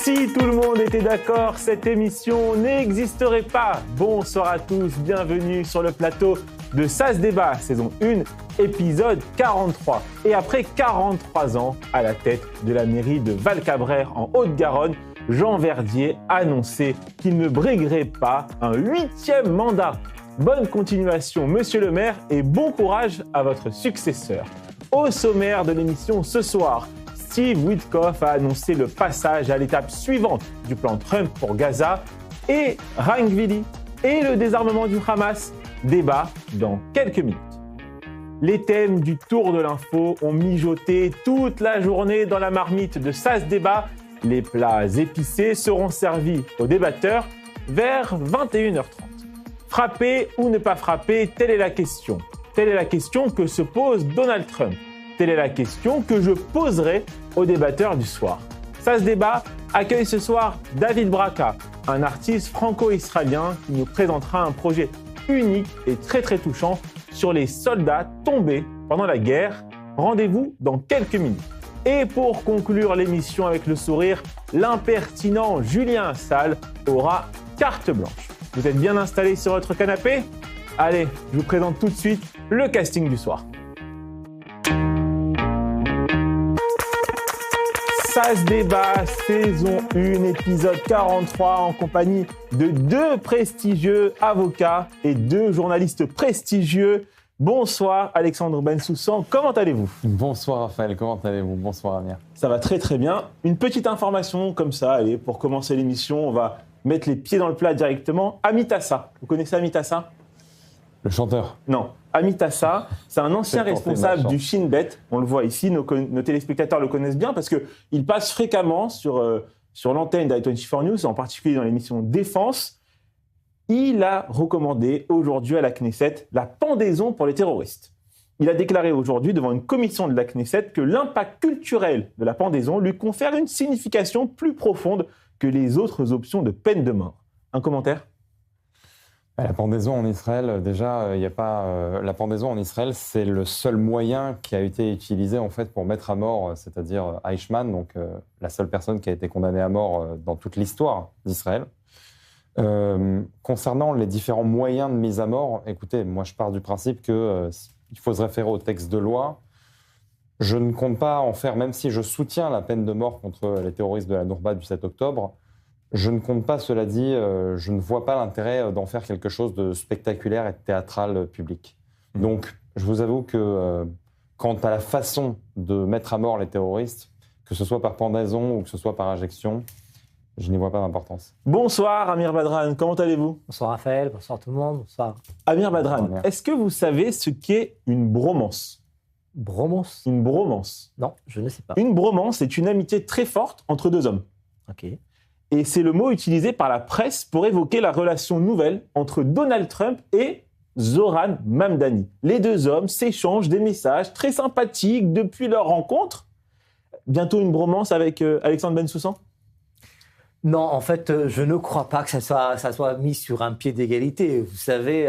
Si tout le monde était d'accord, cette émission n'existerait pas. Bonsoir à tous, bienvenue sur le plateau de Ça se débat, saison 1, épisode 43. Et après 43 ans à la tête de la mairie de Val-Cabrère en Haute-Garonne, Jean Verdier a annoncé qu'il ne briguerait pas un 8e mandat. Bonne continuation, monsieur le maire, et bon courage à votre successeur. Au sommaire de l'émission ce soir, Steve Witkoff a annoncé le passage à l'étape suivante du plan Trump pour Gaza et Rangvili et le désarmement du Hamas. Débat dans quelques minutes. Les thèmes du tour de l'info ont mijoté toute la journée dans la marmite de Ça se débat. Les plats épicés seront servis aux débatteurs vers 21h30. Frapper ou ne pas frapper, telle est la question. Telle est la question que se pose Donald Trump. Telle est la question que je poserai aux débatteurs du soir. Ça se débat accueille ce soir David Braca, un artiste franco-israélien qui nous présentera un projet unique et très touchant sur les soldats tombés pendant la guerre. Rendez-vous dans quelques minutes. Et pour conclure l'émission avec le sourire, l'impertinent Julien Salle aura carte blanche. Vous êtes bien installés sur votre canapé ? Allez, je vous présente tout de suite le casting du soir. Ça se débat, saison 1, épisode 43, en compagnie de 2 prestigieux avocats et 2 journalistes prestigieux. Bonsoir Alexandre Bensoussan, comment allez-vous ? Bonsoir Raphaël, comment allez-vous ? Bonsoir Amir. Ça va très bien. Une petite information comme ça, allez, pour commencer l'émission, on va mettre les pieds dans le plat directement. Amitassa, vous connaissez Amitassa ? Le chanteur ? Non. Amitassa, c'est un ancien responsable du Shin Bet. On le voit ici, nos téléspectateurs le connaissent bien parce qu'il passe fréquemment sur l'antenne d'i24 News, en particulier dans l'émission Défense. Il a recommandé aujourd'hui à la Knesset la pendaison pour les terroristes. Il a déclaré aujourd'hui devant une commission de la Knesset que l'impact culturel de la pendaison lui confère une signification plus profonde que les autres options de peine de mort. Un commentaire ? La pendaison en Israël, déjà, la pendaison en Israël, c'est le seul moyen qui a été utilisé en fait pour mettre à mort, c'est-à-dire Eichmann, donc la seule personne qui a été condamnée à mort dans toute l'histoire d'Israël. Concernant les différents moyens de mise à mort, écoutez, moi je pars du principe qu'il faut se référer au texte de loi. Je ne compte pas en faire, même si je soutiens la peine de mort contre les terroristes de la Nourba du 7 octobre, je ne compte pas, cela dit, je ne vois pas l'intérêt d'en faire quelque chose de spectaculaire et de théâtral public. Donc, je vous avoue que quant à la façon de mettre à mort les terroristes, que ce soit par pendaison ou que ce soit par injection, je n'y vois pas d'importance. Bonsoir Amir Badran, comment allez-vous ? Bonsoir Raphaël, bonsoir tout le monde, bonsoir. Amir Badran, est-ce que vous savez ce qu'est une bromance ? Bromance ? Une bromance ? Non, je ne sais pas. Une bromance est une amitié très forte entre 2 hommes. Ok. Et c'est le mot utilisé par la presse pour évoquer la relation nouvelle entre Donald Trump et Zoran Mamdani. Les 2 hommes s'échangent des messages très sympathiques depuis leur rencontre. Bientôt une bromance avec Alexandre Bensoussan ? Non, en fait, je ne crois pas que ça soit mis sur un pied d'égalité. Vous savez,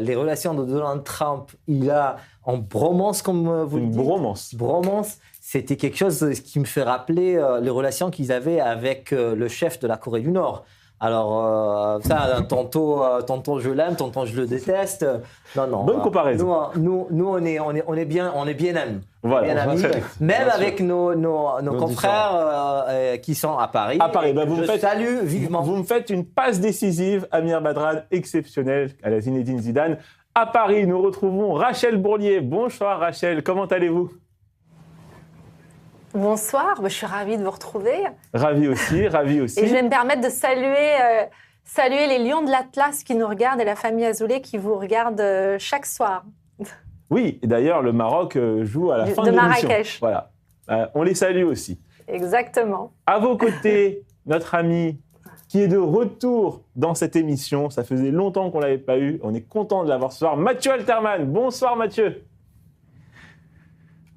les relations de Donald Trump, il a en bromance, comme vous le dites. Bromance. Bromance, c'était quelque chose qui me fait rappeler les relations qu'ils avaient avec le chef de la Corée du Nord. Alors, tantôt je l'aime, tantôt je le déteste. Non. Bonne comparaison. Nous, on est bien amis. Voilà. Bien amis, même avec nos confrères qui sont à Paris. À Paris, salue vivement. Vous me faites une passe décisive, Amir Badran, exceptionnelle à la Zinedine Zidane. À Paris, nous retrouvons Rachel Bourlier. Bonsoir Rachel, comment allez-vous ? Bonsoir, je suis ravie de vous retrouver. Ravi aussi. Et je vais me permettre de saluer les Lions de l'Atlas qui nous regardent et la famille Azoulay qui vous regarde chaque soir. Oui, et d'ailleurs, le Maroc joue à la fin de l'émission. De Marrakech. Voilà. On les salue aussi. Exactement. À vos côtés, notre ami qui est de retour dans cette émission. Ça faisait longtemps qu'on ne l'avait pas eu. On est content de l'avoir ce soir. Mathieu Alterman. Bonsoir Mathieu.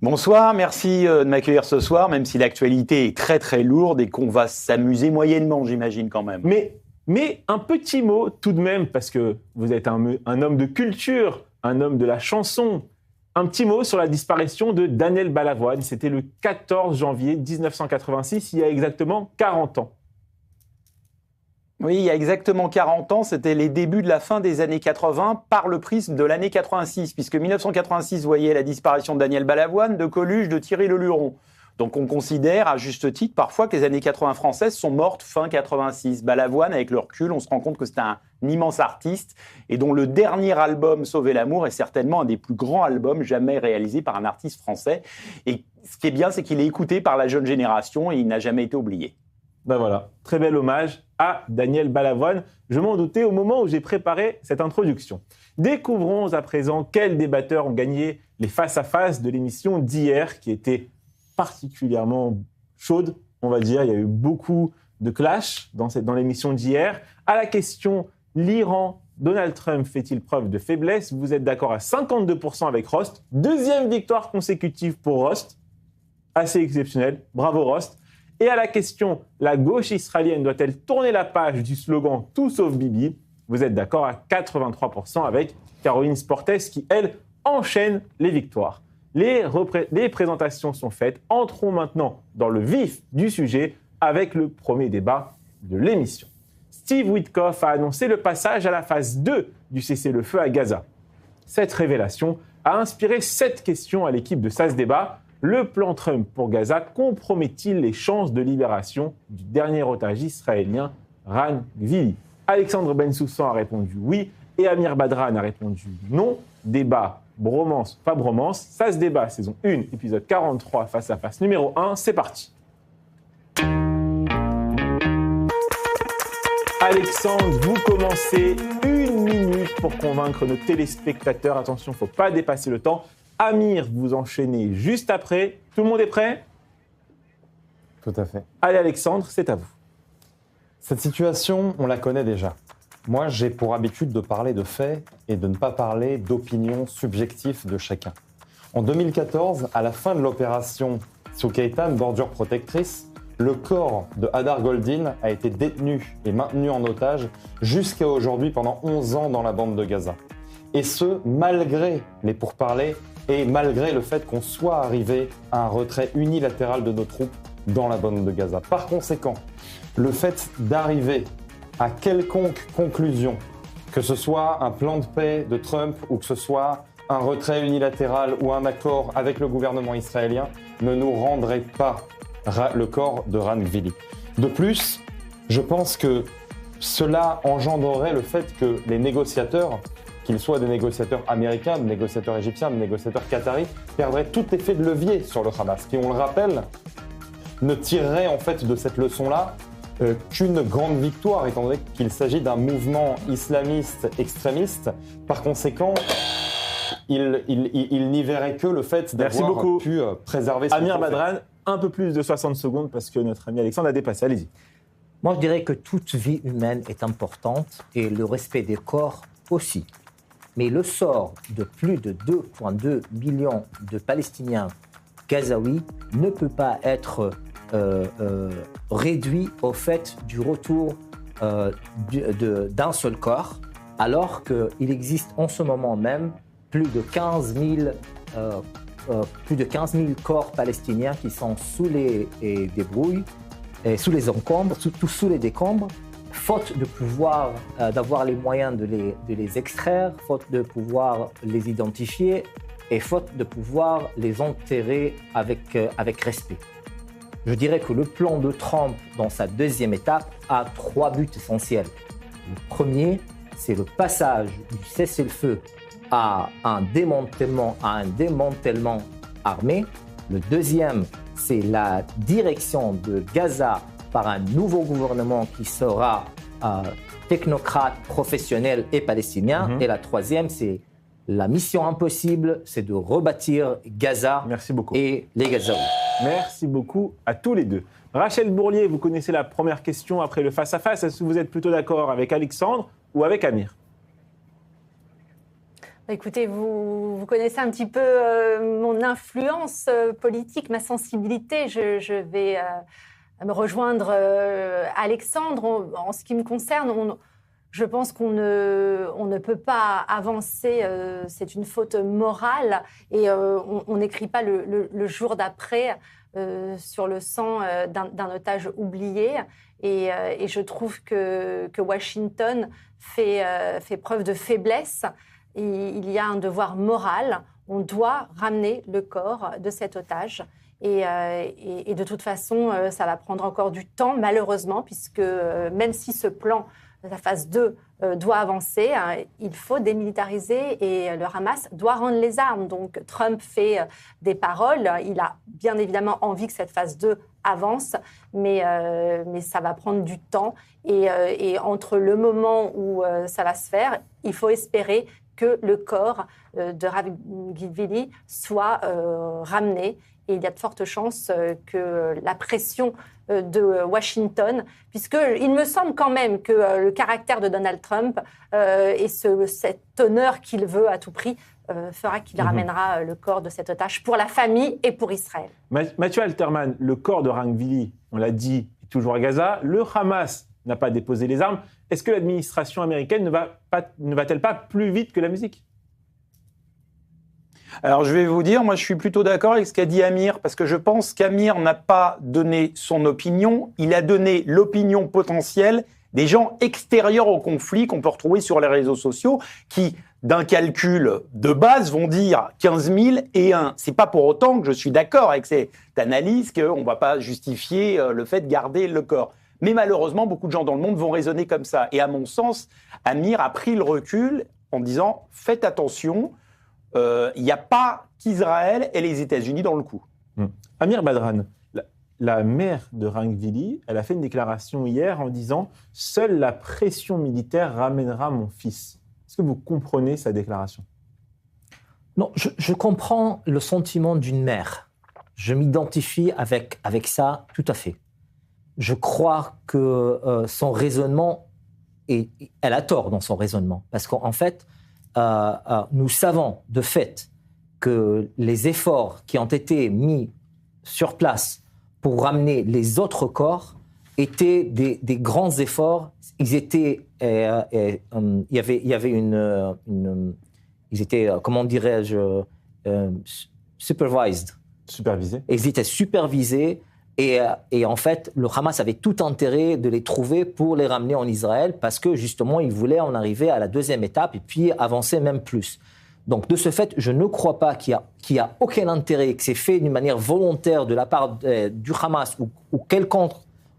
Bonsoir, merci de m'accueillir ce soir, même si l'actualité est très lourde et qu'on va s'amuser moyennement, j'imagine quand même. Mais un petit mot tout de même, parce que vous êtes un homme de culture, un homme de la chanson. Un petit mot sur la disparition de Daniel Balavoine. C'était le 14 janvier 1986, il y a exactement 40 ans. Oui, il y a exactement 40 ans, c'était les débuts de la fin des années 80 par le prisme de l'année 86, puisque 1986 voyait la disparition de Daniel Balavoine, de Coluche, de Thierry Leluron. Donc on considère, à juste titre, parfois que les années 80 françaises sont mortes fin 86. Balavoine, avec le recul, on se rend compte que c'était un immense artiste et dont le dernier album, Sauver l'amour, est certainement un des plus grands albums jamais réalisés par un artiste français. Et ce qui est bien, c'est qu'il est écouté par la jeune génération et il n'a jamais été oublié. Ben voilà, très bel hommage à Daniel Balavoine. Je m'en doutais au moment où j'ai préparé cette introduction. Découvrons à présent quels débatteurs ont gagné les face-à-face de l'émission d'hier, qui était particulièrement chaude, on va dire. Il y a eu beaucoup de clash dans l'émission d'hier. À la question « L'Iran, Donald Trump fait-il preuve de faiblesse ?» Vous êtes d'accord à 52% avec Rost. Deuxième victoire consécutive pour Rost. Assez exceptionnel. Bravo Rost. Et à la question « La gauche israélienne doit-elle tourner la page du slogan « Tout sauf Bibi ?» Vous êtes d'accord à 83% avec Caroline Sportes qui, elle, enchaîne les victoires. Les présentations sont faites. Entrons maintenant dans le vif du sujet avec le premier débat de l'émission. Steve Witkoff a annoncé le passage à la phase 2 du cessez-le-feu à Gaza. Cette révélation a inspiré 7 questions à l'équipe de SAS Débat. Le plan Trump pour Gaza compromet-il les chances de libération du dernier otage israélien, Ran Gvili? Alexandre Bensoussan a répondu oui et Amir Badran a répondu non. Débat, bromance, pas bromance. SAS Débat, saison 1, épisode 43, face à face numéro 1, c'est parti. Alexandre, vous commencez 1 minute pour convaincre nos téléspectateurs. Attention, il ne faut pas dépasser le temps. Amir, vous enchaînez juste après. Tout le monde est prêt? Tout à fait. Allez Alexandre, c'est à vous. Cette situation, on la connaît déjà. Moi, j'ai pour habitude de parler de faits et de ne pas parler d'opinions subjectives de chacun. En 2014, à la fin de l'opération Soukheitan, bordure protectrice, le corps de Hadar Goldin a été détenu et maintenu en otage jusqu'à aujourd'hui pendant 11 ans dans la bande de Gaza. Et ce, malgré les pourparlers et malgré le fait qu'on soit arrivé à un retrait unilatéral de nos troupes dans la bande de Gaza. Par conséquent, le fait d'arriver à quelconque conclusion, que ce soit un plan de paix de Trump ou que ce soit un retrait unilatéral ou un accord avec le gouvernement israélien, ne nous rendrait pas le corps de Ran Gvili. De plus, je pense que cela engendrerait le fait que les négociateurs, qu'ils soient des négociateurs américains, des négociateurs égyptiens, des négociateurs qataris, perdraient tout effet de levier sur le Hamas, qui, on le rappelle, ne tirerait en fait de cette leçon-là qu'une grande victoire, étant donné qu'il s'agit d'un mouvement islamiste extrémiste. Par conséquent, il n'y verrait que le fait d'avoir pu préserver son Amir Badran, un peu plus de 60 secondes parce que notre ami Alexandre a dépassé. Allez-y. Moi, je dirais que toute vie humaine est importante et le respect des corps aussi. Mais le sort de plus de 2,2 millions de Palestiniens gazaouis ne peut pas être réduit au fait du retour d'un seul corps, alors qu'il existe en ce moment même plus de 15 000 corps palestiniens qui sont sous les débrouilles, sous les encombres, sous les décombres, faute de pouvoir d'avoir les moyens de les extraire, faute de pouvoir les identifier et faute de pouvoir les enterrer avec respect. Je dirais que le plan de Trump, dans sa deuxième étape, a 3 buts essentiels. Le premier, c'est le passage du cessez-le-feu à un démantèlement armé. Le deuxième, c'est la direction de Gaza par un nouveau gouvernement qui sera technocrate, professionnel et palestinien. Et la troisième, c'est la mission impossible, c'est de rebâtir Gaza et les Gazaouis. Merci beaucoup à tous les deux. Rachel Bourlier, vous connaissez la première question après le face-à-face. Est-ce que vous êtes plutôt d'accord avec Alexandre ou avec Amir? Écoutez, vous connaissez un petit peu mon influence politique, ma sensibilité. Je vais me rejoindre Alexandre. En ce qui me concerne, je pense qu'on ne peut pas avancer, c'est une faute morale et on n'écrit pas le jour d'après sur le sang d'un otage oublié. Et je trouve que Washington fait preuve de faiblesse. Il y a un devoir moral. On doit ramener le corps de cet otage. Et de toute façon, ça va prendre encore du temps, malheureusement, puisque même si ce plan, la phase 2, doit avancer, il faut démilitariser et le Hamas doit rendre les armes. Donc Trump fait des paroles. Il a bien évidemment envie que cette phase 2 avance, mais ça va prendre du temps. Et entre le moment où ça va se faire, il faut espérer que le corps de Rav Gilvili soit ramené. Et il y a de fortes chances que la pression de Washington, puisqu'il me semble quand même que le caractère de Donald Trump et cet honneur qu'il veut à tout prix fera qu'il ramènera le corps de cet otage pour la famille et pour Israël. Mathieu Alterman, le corps de Rangvili, on l'a dit, est toujours à Gaza. Le Hamas n'a pas déposé les armes. Est-ce que l'administration américaine ne va-t-elle pas plus vite que la musique ? Alors, je vais vous dire, moi, je suis plutôt d'accord avec ce qu'a dit Amir, parce que je pense qu'Amir n'a pas donné son opinion, il a donné l'opinion potentielle des gens extérieurs au conflit qu'on peut retrouver sur les réseaux sociaux, qui, d'un calcul de base, vont dire 15 000 et 1. C'est pas pour autant que je suis d'accord avec cette analyse qu'on ne va pas justifier le fait de garder le corps. Mais malheureusement, beaucoup de gens dans le monde vont raisonner comme ça. Et à mon sens, Amir a pris le recul en disant « Faites attention ». Il n'y a pas qu'Israël et les États-Unis dans le coup. Amir Badran, la mère de Rangvili, elle a fait une déclaration hier en disant « Seule la pression militaire ramènera mon fils ». Est-ce que vous comprenez sa déclaration ? Non, je comprends le sentiment d'une mère. Je m'identifie avec ça tout à fait. Je crois que son raisonnement, elle a tort dans son raisonnement, parce qu'en fait, nous savons de fait que les efforts qui ont été mis sur place pour ramener les autres corps étaient des grands efforts. Ils étaient, il y avait ils étaient, comment dirais-je, supervised. Supervisés. Ils étaient supervisés. Et en fait, le Hamas avait tout intérêt de les trouver pour les ramener en Israël parce que justement, il voulait en arriver à la deuxième étape et puis avancer même plus. Donc, de ce fait, je ne crois pas qu'il y a aucun intérêt, que c'est fait d'une manière volontaire de la part du Hamas ou quelconque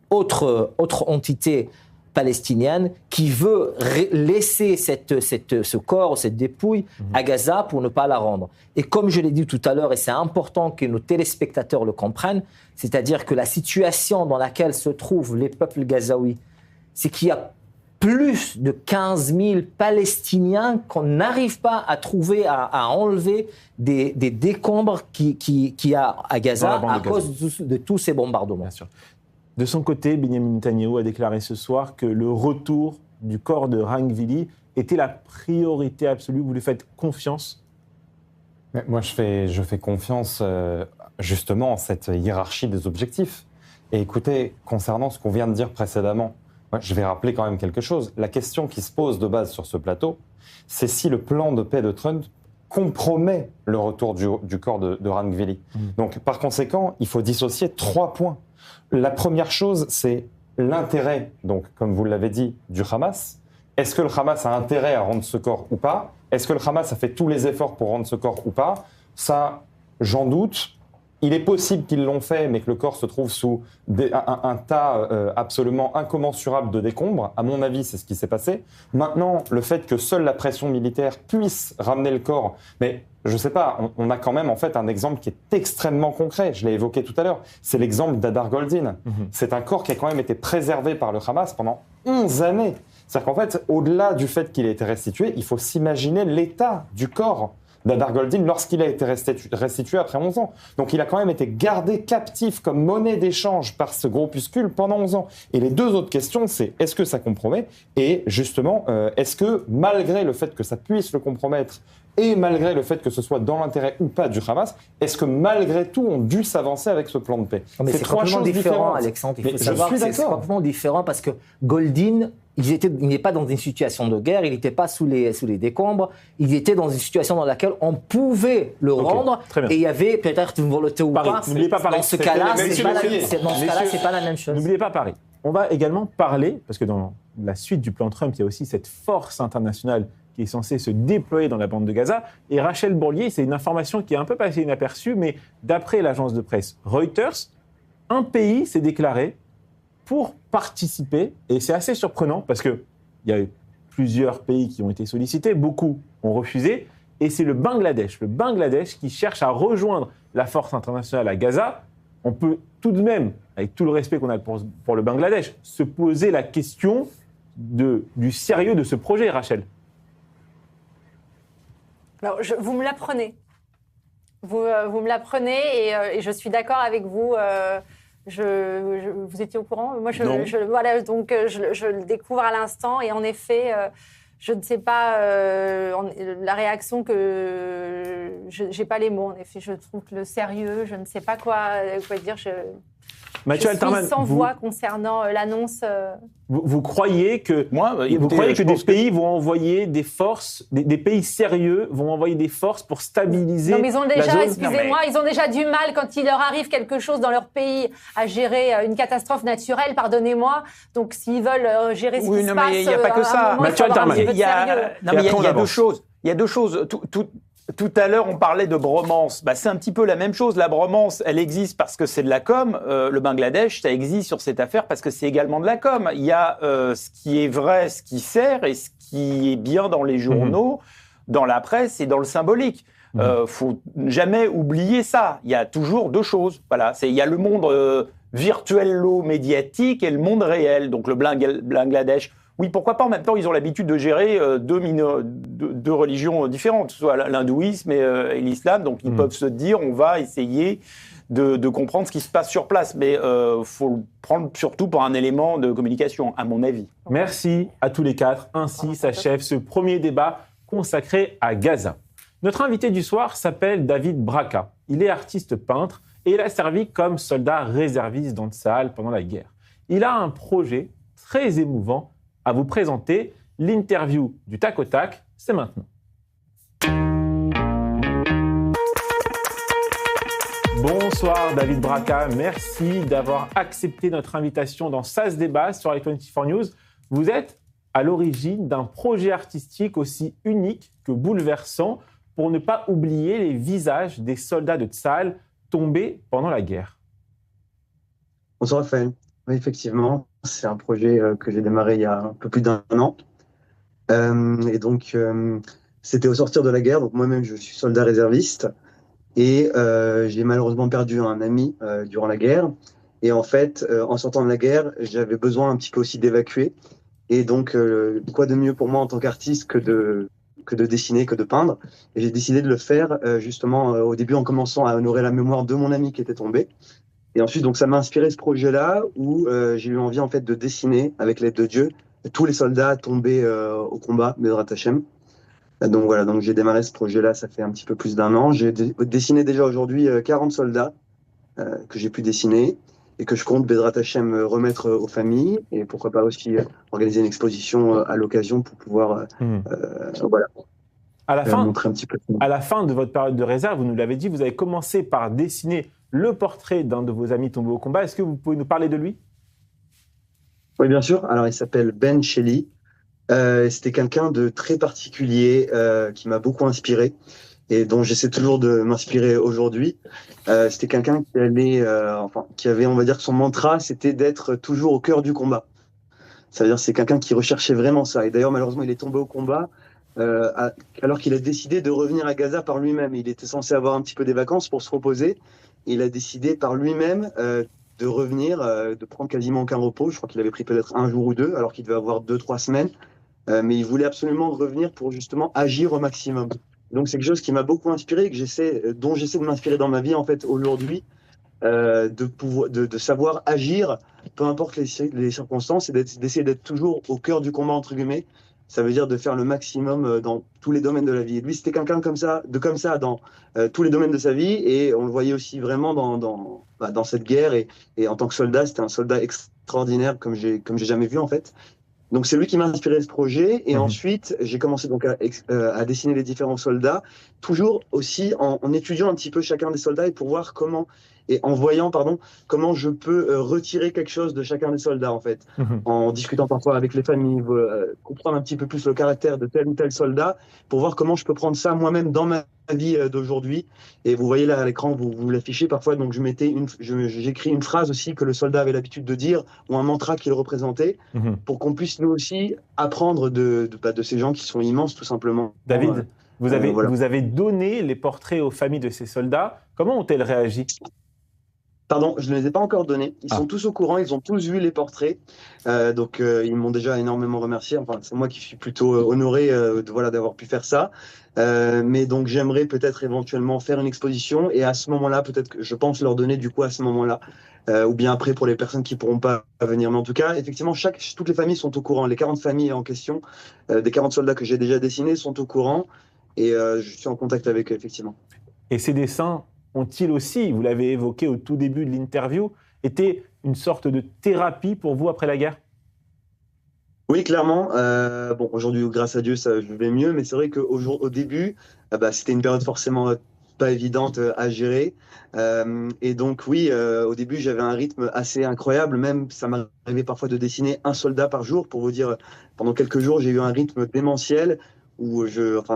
autre entité palestinienne qui veut laisser ce corps, cette dépouille à Gaza pour ne pas la rendre. Et comme je l'ai dit tout à l'heure, et c'est important que nos téléspectateurs le comprennent, c'est-à-dire que la situation dans laquelle se trouvent les peuples gazaouis, c'est qu'il y a plus de 15 000 Palestiniens qu'on n'arrive pas à trouver, à enlever des décombres qu'il y a à Gaza à cause de tous ces bombardements. Bien sûr. De son côté, Benyamin Netanyahou a déclaré ce soir que le retour du corps de Rangvili était la priorité absolue. Vous lui faites confiance ? Mais moi, je fais confiance justement en cette hiérarchie des objectifs. Et écoutez, concernant ce qu'on vient de dire précédemment, je vais rappeler quand même quelque chose. La question qui se pose de base sur ce plateau, c'est si le plan de paix de Trump compromet le retour du corps de Rangvili. Donc, par conséquent, il faut dissocier 3 points. La première chose, c'est l'intérêt, donc, comme vous l'avez dit, du Hamas. Est-ce que le Hamas a intérêt à rendre ce corps ou pas ? Est-ce que le Hamas a fait tous les efforts pour rendre ce corps ou pas ? Ça, j'en doute. Il est possible qu'ils l'ont fait, mais que le corps se trouve sous un tas absolument incommensurable de décombres. À mon avis, c'est ce qui s'est passé. Maintenant, le fait que seule la pression militaire puisse ramener le corps, mais je ne sais pas, on a quand même en fait un exemple qui est extrêmement concret. Je l'ai évoqué tout à l'heure. C'est l'exemple d'Adar Goldin. C'est un corps qui a quand même été préservé par le Hamas pendant 11 années. C'est-à-dire qu'en fait, au-delà du fait qu'il ait été restitué, il faut s'imaginer l'état du corps d'Adar Goldin lorsqu'il a été restitué après 11 ans. Donc il a quand même été gardé captif comme monnaie d'échange par ce groupuscule pendant 11 ans. Et les 2 autres questions, c'est est-ce que ça compromet ? Et justement, est-ce que malgré le fait que ça puisse le compromettre, et malgré le fait que ce soit dans l'intérêt ou pas du Hamas, est-ce que malgré tout on dû s'avancer avec ce plan de paix? Non, mais c'est complètement différent, Alexandre. Il faut savoir que c'est complètement différent parce que Goldin, il n'est pas dans une situation de guerre, il n'était pas sous les décombres, il était dans une situation dans laquelle on pouvait le rendre et il y avait peut-être une volonté ou pas. N'oubliez pas Paris. Dans ce cas-là, c'est pas la même chose. N'oubliez pas Paris. On va également parler, parce que dans la suite du plan Trump, il y a aussi cette force internationale qui est censée se déployer dans la bande de Gaza. Et Rachel Bourlier, c'est une information qui est un peu passée inaperçue, mais d'après l'agence de presse Reuters, un pays s'est déclaré pour participer, et c'est assez surprenant parce qu'il y a eu plusieurs pays qui ont été sollicités, beaucoup ont refusé, et c'est le Bangladesh qui cherche à rejoindre la force internationale à Gaza. On peut tout de même, avec tout le respect qu'on a pour le Bangladesh, se poser la question du sérieux de ce projet, Rachel. Alors, vous me l'apprenez. Vous me l'apprenez et je suis d'accord avec vous. Vous étiez au courant? Moi, voilà, donc je le découvre à l'instant et en effet, je ne sais pas la réaction que j'ai pas les mots. En effet, je trouve que le sérieux, je ne sais pas quoi dire. Mathieu Alterman, suis sans voix concernant l'annonce. Vous croyez que, des pays vont envoyer des forces, des pays sérieux vont envoyer des forces pour stabiliser la zone? Non, mais ils ont déjà, excusez-moi, ils ont déjà du mal quand il leur arrive quelque chose dans leur pays à gérer une catastrophe naturelle, pardonnez-moi. Donc, s'ils veulent gérer ce qui se passe, il n'y a pas que ça. Mathieu Alterman. Il y a deux choses. Il y a deux choses. Tout à l'heure, on parlait de bromance. C'est un petit peu la même chose. La bromance, elle existe parce que c'est de la com. Le Bangladesh, ça existe sur cette affaire parce que c'est également de la com. Il y a ce qui est vrai, ce qui sert et ce qui est bien dans les journaux, dans la presse et dans le symbolique. Faut jamais oublier ça. Il y a toujours deux choses. Voilà. Il y a le monde virtuello-médiatique et le monde réel. Donc le Bangladesh. Oui, pourquoi pas? En même temps, ils ont l'habitude de gérer deux religions différentes, soit l'hindouisme et l'islam. Donc, ils peuvent se dire, on va essayer de comprendre ce qui se passe sur place. Mais faut le prendre surtout pour un élément de communication, à mon avis. Merci à tous les quatre. Ainsi s'achève ce premier débat consacré à Gaza. Notre invité du soir s'appelle David Braca. Il est artiste peintre et il a servi comme soldat réserviste dans Tsahal pendant la guerre. Il a un projet très émouvant à vous présenter. L'interview du tac au tac, c'est maintenant. Bonsoir David Braca, merci d'avoir accepté notre invitation dans Ça se débat sur i24 News. Vous êtes à l'origine d'un projet artistique aussi unique que bouleversant pour ne pas oublier les visages des soldats de Tsahal tombés pendant la guerre. Bonsoir Raphaël. Oui, effectivement, c'est un projet que j'ai démarré il y a un peu plus d'un an. Et donc, c'était au sortir de la guerre. Donc, moi-même, je suis soldat réserviste. Et j'ai malheureusement perdu un ami durant la guerre. Et en fait, en sortant de la guerre, j'avais besoin un petit peu aussi d'évacuer. Et donc, quoi de mieux pour moi en tant qu'artiste que de dessiner, que de peindre. Et j'ai décidé de le faire justement au début en commençant à honorer la mémoire de mon ami qui était tombé. Et ensuite, donc, ça m'a inspiré ce projet-là où j'ai eu envie en fait de dessiner, avec l'aide de Dieu, tous les soldats tombés au combat, Bezrat Hashem. Donc voilà, donc j'ai démarré ce projet-là, ça fait un petit peu plus d'un an. J'ai dessiné déjà aujourd'hui 40 soldats que j'ai pu dessiner et que je compte, Bezrat Hashem, remettre aux familles et pourquoi pas aussi organiser une exposition à l'occasion pour pouvoir voilà. À la fin de votre période de réserve, vous nous l'avez dit, vous avez commencé par dessiner le portrait d'un de vos amis tombés au combat. Est-ce que vous pouvez nous parler de lui? Oui, bien sûr. Alors, il s'appelle Ben Shelley. C'était quelqu'un de très particulier qui m'a beaucoup inspiré et dont j'essaie toujours de m'inspirer aujourd'hui. C'était quelqu'un qui avait, on va dire que son mantra, c'était d'être toujours au cœur du combat. Ça veut dire que c'est quelqu'un qui recherchait vraiment ça. Et d'ailleurs, malheureusement, il est tombé au combat alors qu'il a décidé de revenir à Gaza par lui-même. Il était censé avoir un petit peu des vacances pour se reposer. Il a décidé par lui-même de revenir, de prendre quasiment aucun repos. Je crois qu'il avait pris peut-être un jour ou deux, alors qu'il devait avoir 2-3 semaines. Mais il voulait absolument revenir pour justement agir au maximum. Donc c'est quelque chose qui m'a beaucoup inspiré, dont j'essaie de m'inspirer dans ma vie en fait aujourd'hui, de savoir agir, peu importe les circonstances, et d'essayer d'être toujours au cœur du combat entre guillemets, ça veut dire de faire le maximum dans tous les domaines de la vie. Et lui, c'était quelqu'un comme ça dans tous les domaines de sa vie, et on le voyait aussi vraiment dans cette guerre, et en tant que soldat, c'était un soldat extraordinaire comme j'ai jamais vu en fait. Donc c'est lui qui m'a inspiré ce projet, et ensuite j'ai commencé donc à dessiner les différents soldats, toujours aussi en étudiant un petit peu chacun des soldats et pour voir comment, et en voyant comment je peux retirer quelque chose de chacun des soldats en fait, en discutant parfois avec les familles, comprendre un petit peu plus le caractère de tel ou tel soldat, pour voir comment je peux prendre ça moi-même dans ma vie d'aujourd'hui. Et vous voyez là à l'écran, vous l'affichez parfois, donc j'écris une phrase aussi que le soldat avait l'habitude de dire, ou un mantra qu'il représentait, pour qu'on puisse nous aussi apprendre de ces gens qui sont immenses tout simplement. David, voilà. vous avez donné les portraits aux familles de ces soldats. Comment ont-elles réagi? Pardon, je ne les ai pas encore donnés. Ils sont tous au courant, ils ont tous vu les portraits. Donc, ils m'ont déjà énormément remercié. Enfin, c'est moi qui suis plutôt honoré d'avoir pu faire ça. Mais donc, j'aimerais peut-être éventuellement faire une exposition. Et à ce moment-là, peut-être que je pense leur donner du coup à ce moment-là. Ou bien après pour les personnes qui ne pourront pas venir. Mais en tout cas, effectivement, toutes les familles sont au courant. Les 40 familles en question, des 40 soldats que j'ai déjà dessinés, sont au courant. Et je suis en contact avec eux, effectivement. Et ces dessins ont-ils aussi, vous l'avez évoqué au tout début de l'interview, été une sorte de thérapie pour vous après la guerre? Oui, clairement. Bon, aujourd'hui, grâce à Dieu, ça, je vais mieux. Mais c'est vrai qu'au début, c'était une période forcément pas évidente à gérer. Et donc, oui, au début, j'avais un rythme assez incroyable. Même, ça m'arrivait parfois de dessiner un soldat par jour. Pour vous dire, pendant quelques jours, j'ai eu un rythme démentiel où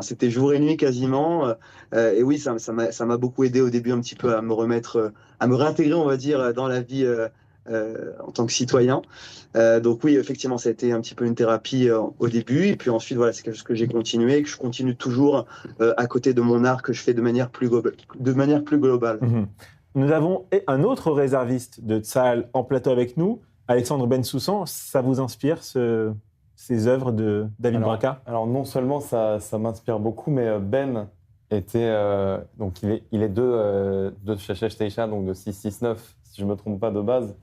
c'était jour et nuit quasiment. Et oui, ça m'a beaucoup aidé au début un petit peu à me remettre, à me réintégrer, on va dire, dans la vie en tant que citoyen. Donc oui, effectivement, ça a été un petit peu une thérapie au début. Et puis ensuite, voilà, c'est quelque chose que j'ai continué, que je continue toujours à côté de mon art que je fais de manière plus globale. Nous avons un autre réserviste de Tsahal en plateau avec nous, Alexandre Bensoussan. Ça vous inspire, ces œuvres de David Braca? Alors non seulement ça m'inspire beaucoup, mais Ben était donc il est de Sheshesh Teisha, donc de 669 si je me trompe pas de base.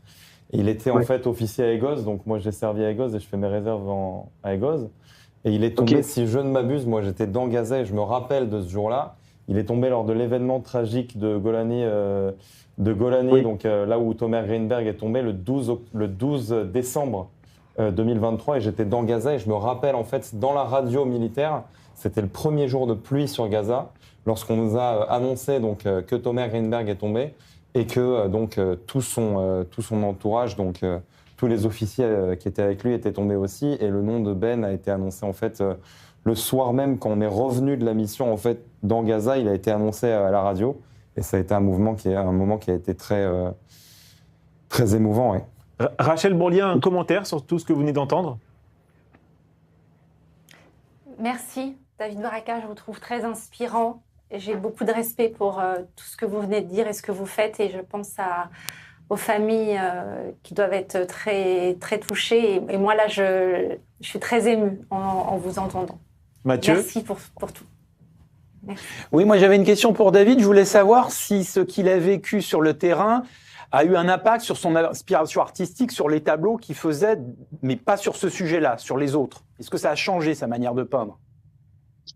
Et il était en fait officier à Egoz, donc moi j'ai servi à Egoz et je fais mes réserves à Egoz. Et il est tombé, si je ne m'abuse, moi j'étais dans Gaza et je me rappelle de ce jour-là. Il est tombé lors de l'événement tragique de Golani, donc là où Tomer Greenberg est tombé le 12 décembre 2023, et j'étais dans Gaza et je me rappelle en fait dans la radio militaire, c'était le premier jour de pluie sur Gaza lorsqu'on nous a annoncé donc que Tomer Greenberg est tombé et que tout son entourage, donc tous les officiers qui étaient avec lui étaient tombés aussi, et le nom de Ben a été annoncé en fait le soir même quand on est revenu de la mission en fait dans Gaza, il a été annoncé à la radio, et ça a été un moment qui a été très très émouvant. Ouais. Rachel Bourlier, un commentaire sur tout ce que vous venez d'entendre? Merci, David Braca, je vous trouve très inspirant. J'ai beaucoup de respect pour tout ce que vous venez de dire et ce que vous faites, et je pense aux familles qui doivent être très, très touchées. Et moi, là, je suis très émue en vous entendant. Mathieu? Merci pour tout. Merci. Oui, moi j'avais une question pour David. Je voulais savoir si ce qu'il a vécu sur le terrain a eu un impact sur son inspiration artistique, sur les tableaux qu'il faisait, mais pas sur ce sujet-là, sur les autres. Est-ce que ça a changé sa manière de peindre?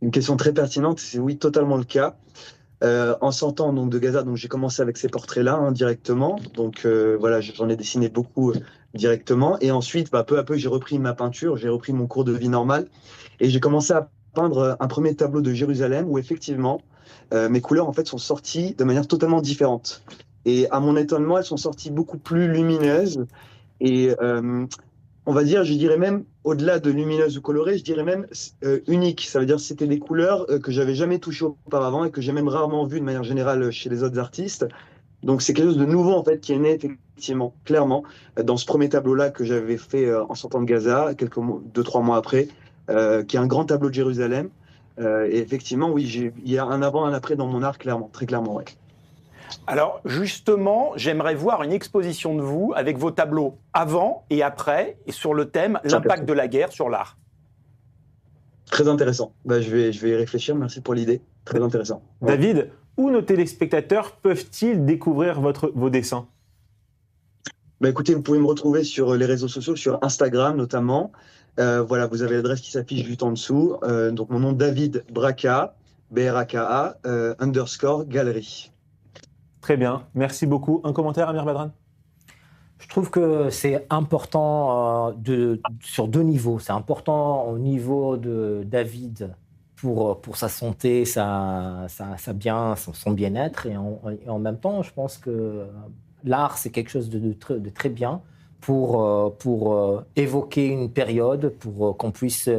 Une question très pertinente, c'est oui, totalement le cas. En sortant donc de Gaza, donc j'ai commencé avec ces portraits-là directement. Donc voilà, j'en ai dessiné beaucoup directement. Et ensuite, peu à peu, j'ai repris ma peinture, j'ai repris mon cours de vie normal, et j'ai commencé à peindre un premier tableau de Jérusalem où effectivement mes couleurs en fait sont sorties de manière totalement différente. Et à mon étonnement, elles sont sorties beaucoup plus lumineuses et on va dire, je dirais même, au-delà de lumineuses ou colorées, je dirais même uniques. Ça veut dire que c'était des couleurs que j'avais jamais touchées auparavant et que j'ai même rarement vues de manière générale chez les autres artistes. Donc c'est quelque chose de nouveau en fait qui est né effectivement, clairement, dans ce premier tableau-là que j'avais fait en sortant de Gaza, 2-3 mois après, qui est un grand tableau de Jérusalem. Et effectivement, oui, il y a un avant, un après dans mon art, clairement, très clairement, ouais. Alors justement, j'aimerais voir une exposition de vous avec vos tableaux avant et après, et sur le thème l'impact de la guerre sur l'art. Très intéressant. Je vais y réfléchir. Merci pour l'idée. Très intéressant. Ouais. David, où nos téléspectateurs peuvent-ils découvrir vos dessins? Écoutez, vous pouvez me retrouver sur les réseaux sociaux, sur Instagram notamment. Voilà, vous avez l'adresse qui s'affiche juste en dessous. Donc mon nom, David Braka, BRAKA, _galerie. Très bien, merci beaucoup. Un commentaire, Amir Badran? Je trouve que c'est important sur 2 niveaux. C'est important au niveau de David pour sa santé, son bien-être. Et en même temps, je pense que l'art, c'est quelque chose de très bien pour évoquer une période, pour qu'on puisse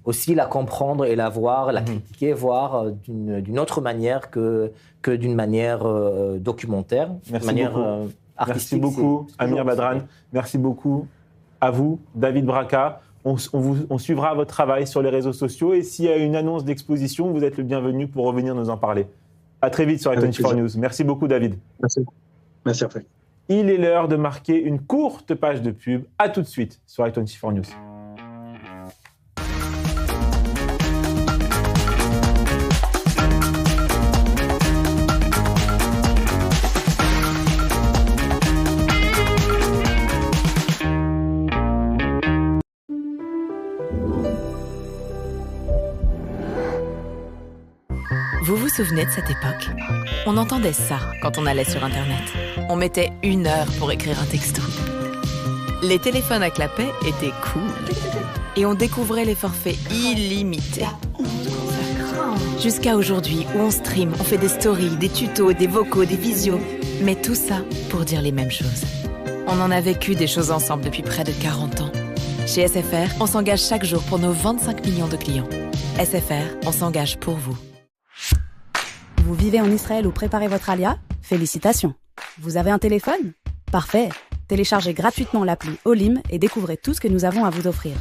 aussi la comprendre et la voir, la critiquer, voir d'une autre manière que d'une manière documentaire, Merci manière beaucoup. artistique. Merci beaucoup, Amir Badran. Merci beaucoup à vous, David Braka. On suivra votre travail sur les réseaux sociaux et s'il y a une annonce d'exposition, vous êtes le bienvenu pour revenir nous en parler. À très vite sur i24 News. Merci beaucoup, David. Merci, Raphaël. Il est l'heure de marquer une courte page de pub. À tout de suite sur i24 News. Vous vous souvenez de cette époque? On entendait ça quand on allait sur Internet. On mettait 1 heure pour écrire un texto. Les téléphones à clapet étaient cool. Et on découvrait les forfaits illimités. Jusqu'à aujourd'hui, où on stream, on fait des stories, des tutos, des vocaux, des visios. Mais tout ça pour dire les mêmes choses. On en a vécu des choses ensemble depuis près de 40 ans. Chez SFR, on s'engage chaque jour pour nos 25 millions de clients. SFR, on s'engage pour vous. Vous vivez en Israël ou préparez votre alia? Félicitations. Vous avez un téléphone? Parfait. Téléchargez gratuitement l'appli Olim et découvrez tout ce que nous avons à vous offrir.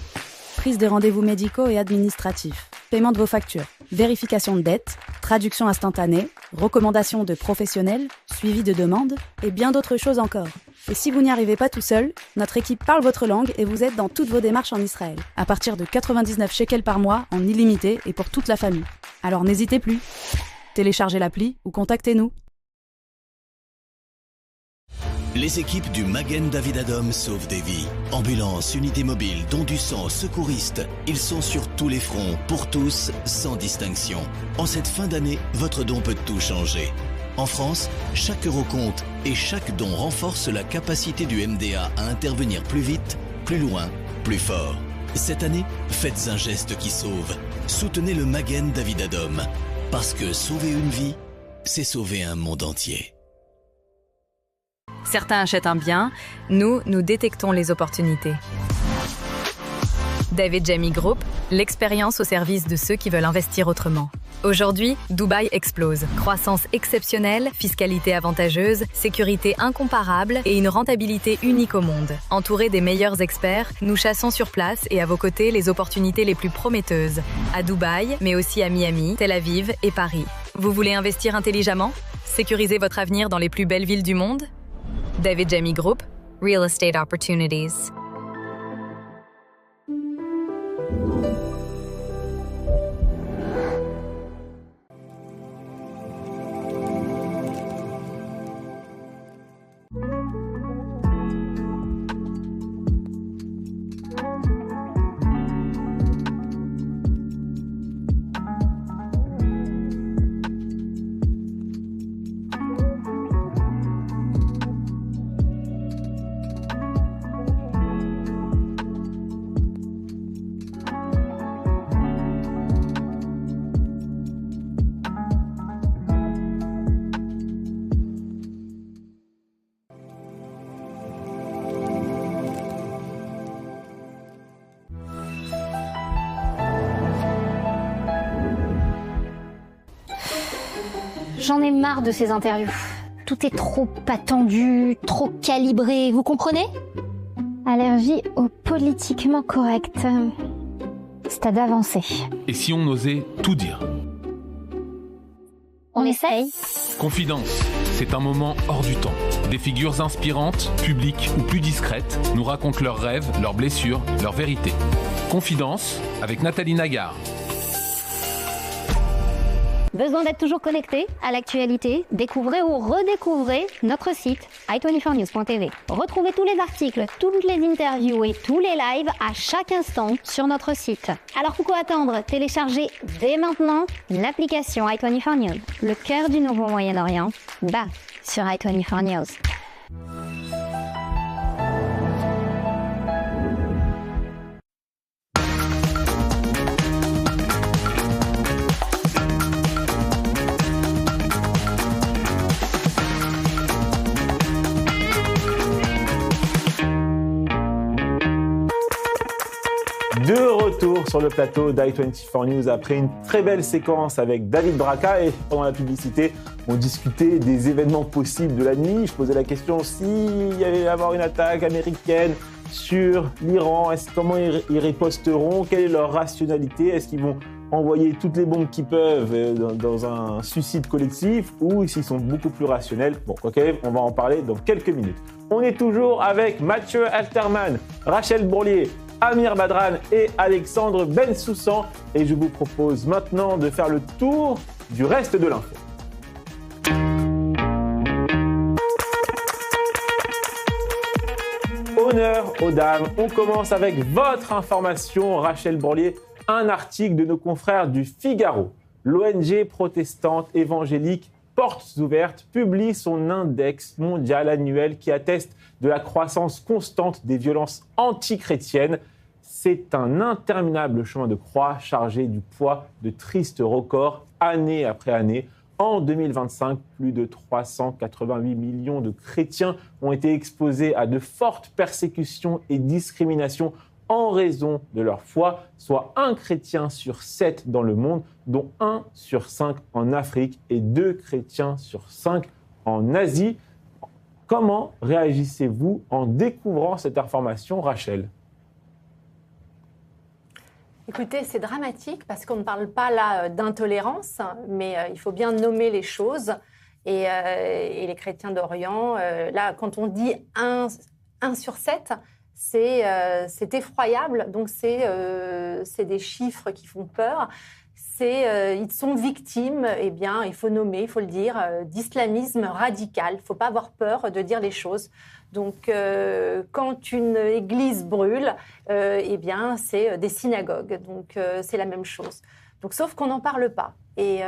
Prise de rendez-vous médicaux et administratifs, paiement de vos factures, vérification de dettes, traduction instantanée, recommandations de professionnels, suivi de demandes et bien d'autres choses encore. Et si vous n'y arrivez pas tout seul, notre équipe parle votre langue et vous aide dans toutes vos démarches en Israël, à partir de 99 shekels par mois en illimité et pour toute la famille. Alors n'hésitez plus. Téléchargez l'appli ou contactez-nous. Les équipes du Magen David Adom sauvent des vies. Ambulance, unité mobile, dons du sang, secouristes. Ils sont sur tous les fronts, pour tous, sans distinction. En cette fin d'année, votre don peut tout changer. En France, chaque euro compte et chaque don renforce la capacité du MDA à intervenir plus vite, plus loin, plus fort. Cette année, faites un geste qui sauve. Soutenez le Magen David Adom. Parce que sauver une vie, c'est sauver un monde entier. Certains achètent un bien, nous détectons les opportunités. David Jamie Group, l'expérience au service de ceux qui veulent investir autrement. Aujourd'hui, Dubaï explose. Croissance exceptionnelle, fiscalité avantageuse, sécurité incomparable et une rentabilité unique au monde. Entourés des meilleurs experts, nous chassons sur place et à vos côtés les opportunités les plus prometteuses. À Dubaï, mais aussi à Miami, Tel Aviv et Paris. Vous voulez investir intelligemment? Sécuriser votre avenir dans les plus belles villes du monde? David Jamie Group, Real Estate Opportunities. J'en ai marre de ces interviews. Tout est trop attendu, trop calibré, vous comprenez? Allergie au politiquement correct. Stade avancé. Et si on osait tout dire? On essaye. Confidence, c'est un moment hors du temps. Des figures inspirantes, publiques ou plus discrètes, nous racontent leurs rêves, leurs blessures, leurs vérités. Confidence avec Nathalie Nagar. Besoin d'être toujours connecté à l'actualité? Découvrez ou redécouvrez notre site i24news.tv. Retrouvez tous les articles, toutes les interviews et tous les lives à chaque instant sur notre site. Alors pourquoi attendre? Téléchargez dès maintenant l'application i24 News, le cœur du nouveau Moyen-Orient, sur i24 News. De retour sur le plateau d'i24 News après une très belle séquence avec David Braca et pendant la publicité, on discutait des événements possibles de la nuit. Je posais la question s'il y allait y avoir une attaque américaine sur l'Iran, comment ils riposteront, quelle est leur rationalité, est-ce qu'ils vont envoyer toutes les bombes qu'ils peuvent dans un suicide collectif ou s'ils sont beaucoup plus rationnels. Bon, ok, on va en parler dans quelques minutes. On est toujours avec Mathieu Alterman, Rachel Bourlier, Amir Badran et Alexandre Bensoussan. Et je vous propose maintenant de faire le tour du reste de l'info. Honneur aux dames, on commence avec votre information, Rachel Bourlier, un article de nos confrères du Figaro. L'ONG protestante évangélique Portes Ouvertes publie son index mondial annuel qui atteste de la croissance constante des violences antichrétiennes. C'est un interminable chemin de croix chargé du poids de tristes records année après année. En 2025, plus de 388 millions de chrétiens ont été exposés à de fortes persécutions et discriminations en raison de leur foi, soit 1 chrétien sur 7 dans le monde, dont 1 sur 5 en Afrique et 2 chrétiens sur 5 en Asie. Comment réagissez-vous en découvrant cette information, Rachel ? Écoutez, c'est dramatique parce qu'on ne parle pas là d'intolérance, mais il faut bien nommer les choses. Et les chrétiens d'Orient, là, quand on dit 1 sur 7, c'est effroyable. Donc, c'est des chiffres qui font peur. Ils sont victimes, eh bien, il faut nommer, il faut le dire, d'islamisme radical. Il ne faut pas avoir peur de dire les choses. Donc, quand une église brûle, eh bien, c'est des synagogues. Donc, c'est la même chose. Donc, sauf qu'on n'en parle pas. Et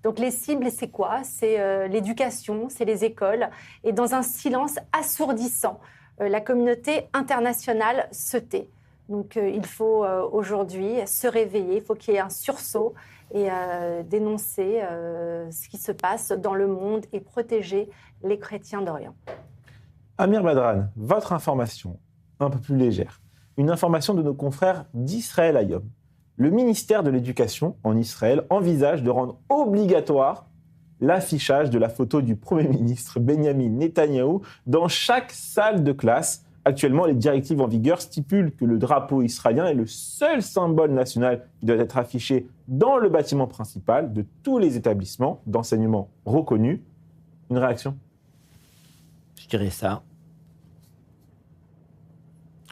donc, les cibles, c'est quoi? C'est l'éducation, c'est les écoles. Et dans un silence assourdissant, la communauté internationale se tait. Donc, il faut aujourd'hui se réveiller, il faut qu'il y ait un sursaut et dénoncer ce qui se passe dans le monde et protéger les chrétiens d'Orient. Amir Badran, votre information, un peu plus légère. Une information de nos confrères d'Israël Hayom. Le ministère de l'Éducation en Israël envisage de rendre obligatoire l'affichage de la photo du Premier ministre Benjamin Netanyahou dans chaque salle de classe. Actuellement, les directives en vigueur stipulent que le drapeau israélien est le seul symbole national qui doit être affiché dans le bâtiment principal de tous les établissements d'enseignement reconnus. Une réaction ? Je dirais ça.